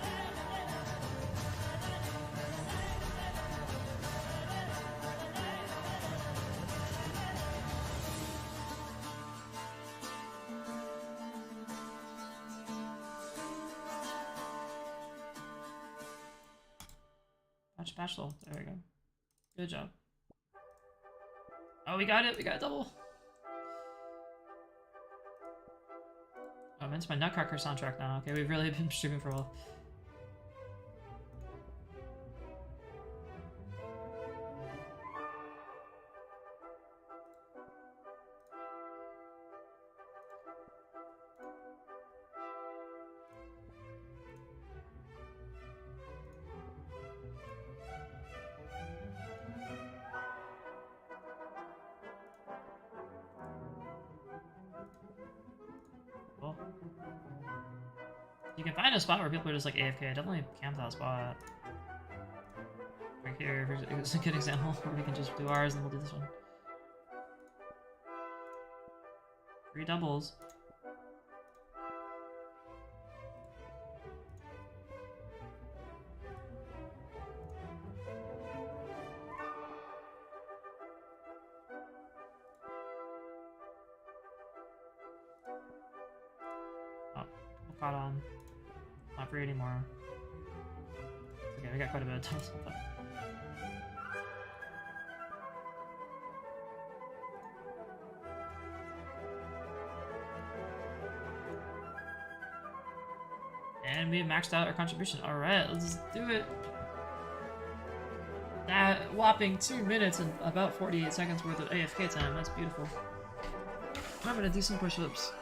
Spatula. There we go. Good job. Oh, we got it. We got a double. Oh, it's my Nutcracker soundtrack now. Okay, we've really been streaming for a while. You can find a spot where people are just like AFK. Definitely camp that spot. Right here is a good example where we can just do ours and we'll do this one. 3 doubles. Oh, caught on. Not free anymore. Okay, we got quite a bit of doubles. And we have maxed out our contribution. Alright, let's do it. That whopping 2 minutes and about 48 seconds worth of AFK time. That's beautiful. I'm gonna do some push-ups.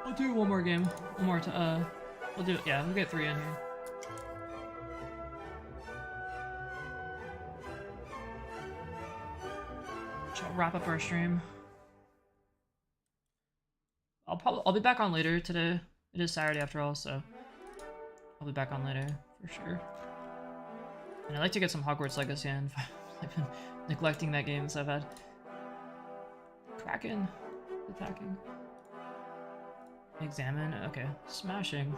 I'll do one more game. One more to, we'll do it. Yeah, we'll get 3 in here. I'll wrap up our stream. I'll be back on later today. It is Saturday after all, so I'll be back on later for sure. And I'd like to get some Hogwarts Legacy in. I've been neglecting that game, so I've had Kraken attacking. Examine, okay. Smashing.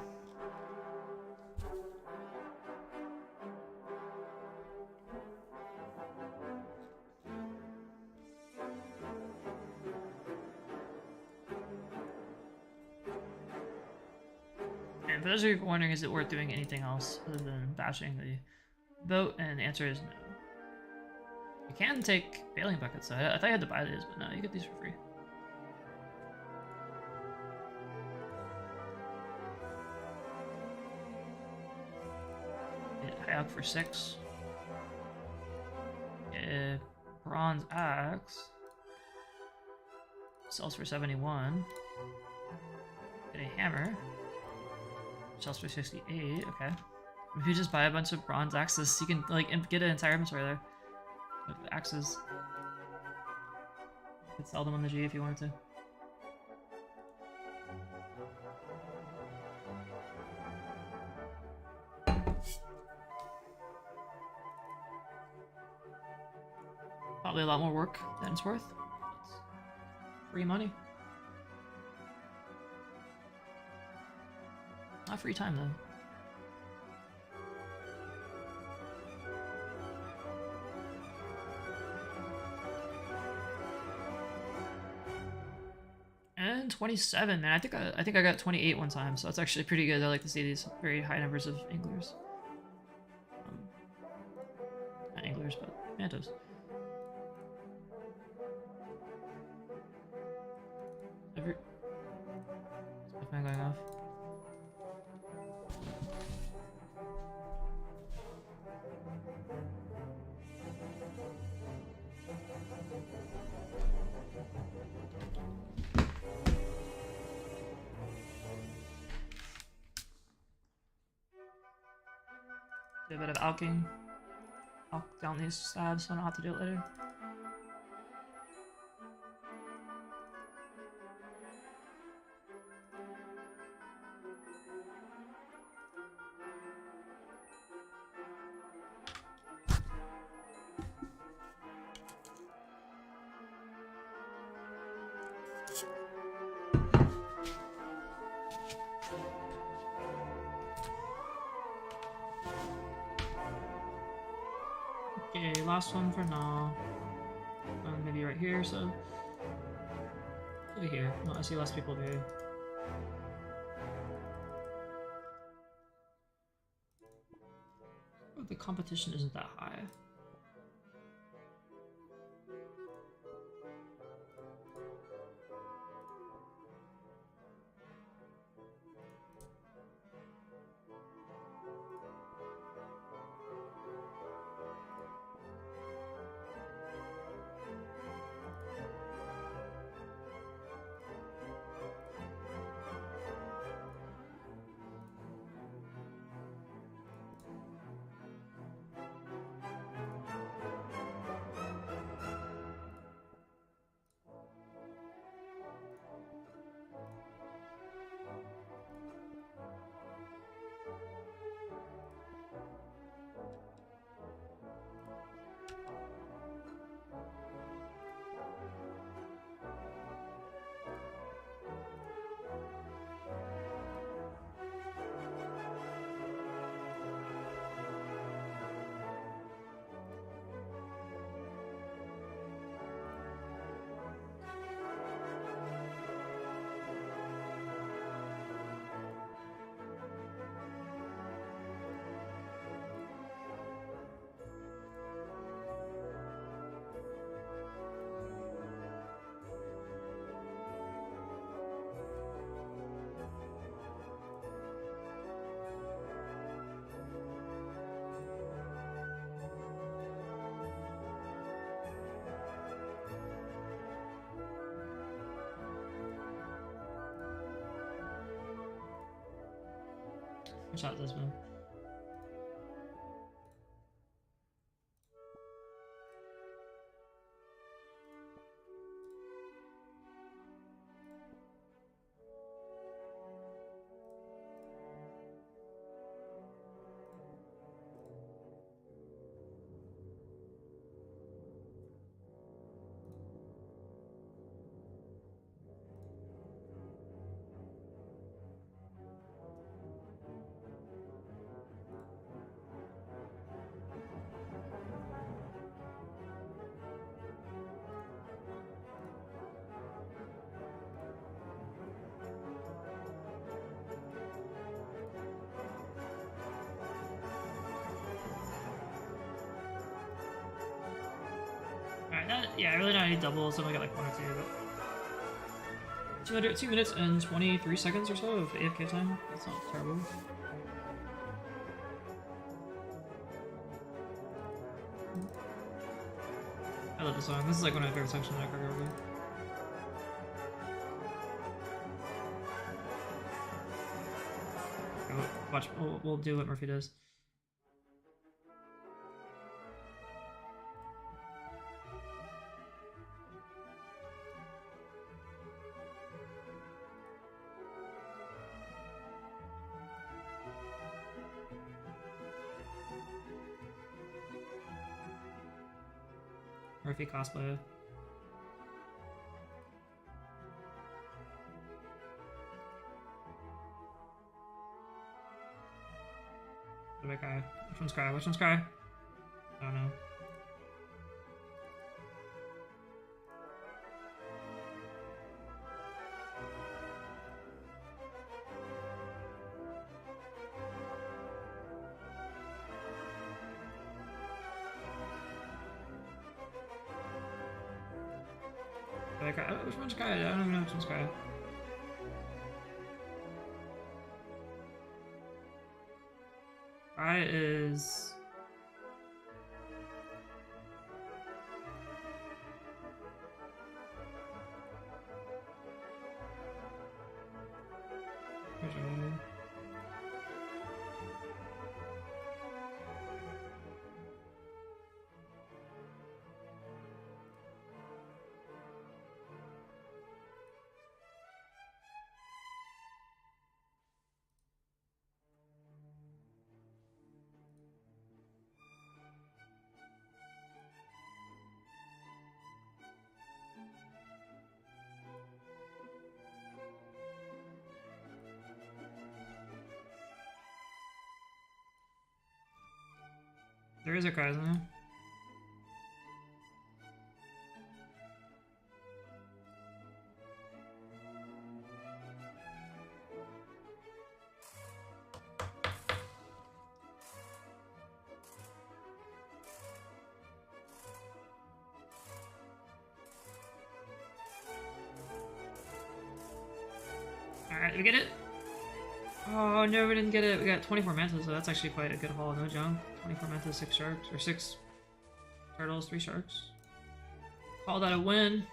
And for those of you wondering, is it worth doing anything else other than bashing the boat? And the answer is no. You can take bailing buckets, so I thought you had to buy these, but no, you get these for free. Out for 6. Bronze axe sells for 71. Get a hammer, sells for 68. Okay, if you just buy a bunch of bronze axes, you can like get an entire inventory there with axes. You could sell them on the G if you wanted to. Probably a lot more work than it's worth. It's free money. Not free time, though. And 27, man. I think I got 28 one time, so that's actually pretty good. I like to see these very high numbers of anglers. Not anglers, but mantos. Is my fan going off? Do a bit of alking. Alk down these slabs so I don't have to do it later. Okay, last one for now. Maybe right here, so... Over here. No, I see less people over here. Oh, the competition isn't that high. Watch out, this one. Alright, yeah, I really don't need doubles. I only got like 1 or 2, but 2 minutes and 23 seconds or so of AFK time. That's not terrible. I love this song. This is like one of my favorite songs from Nightcrawler ever. Okay, watch, we'll do what Murphy does. Or if he cosplay. Which one's Kai? Which one's Kai? I don't know. Which one's Kai? I don't even know which one's Kai. Kai is... There is a Kai, isn't there? Alright, we get it? Oh, no, we didn't get it. We got 24 mantas, so that's actually quite a good haul, no junk. 24 mantas, 6 sharks, or 6 turtles, 3 sharks. Call that a win.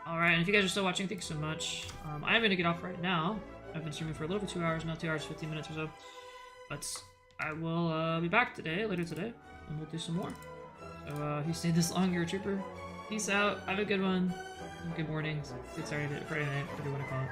Alright, and if you guys are still watching, thank you so much. I am going to get off right now. I've been streaming for a little over 2 hours now, 2 hours, 15 minutes or so. But I will be back later today, and we'll do some more. So if you stayed this long, you're a trooper. Peace out, have a good one. Good mornings. Good Saturday, Friday night, whatever you want to call it.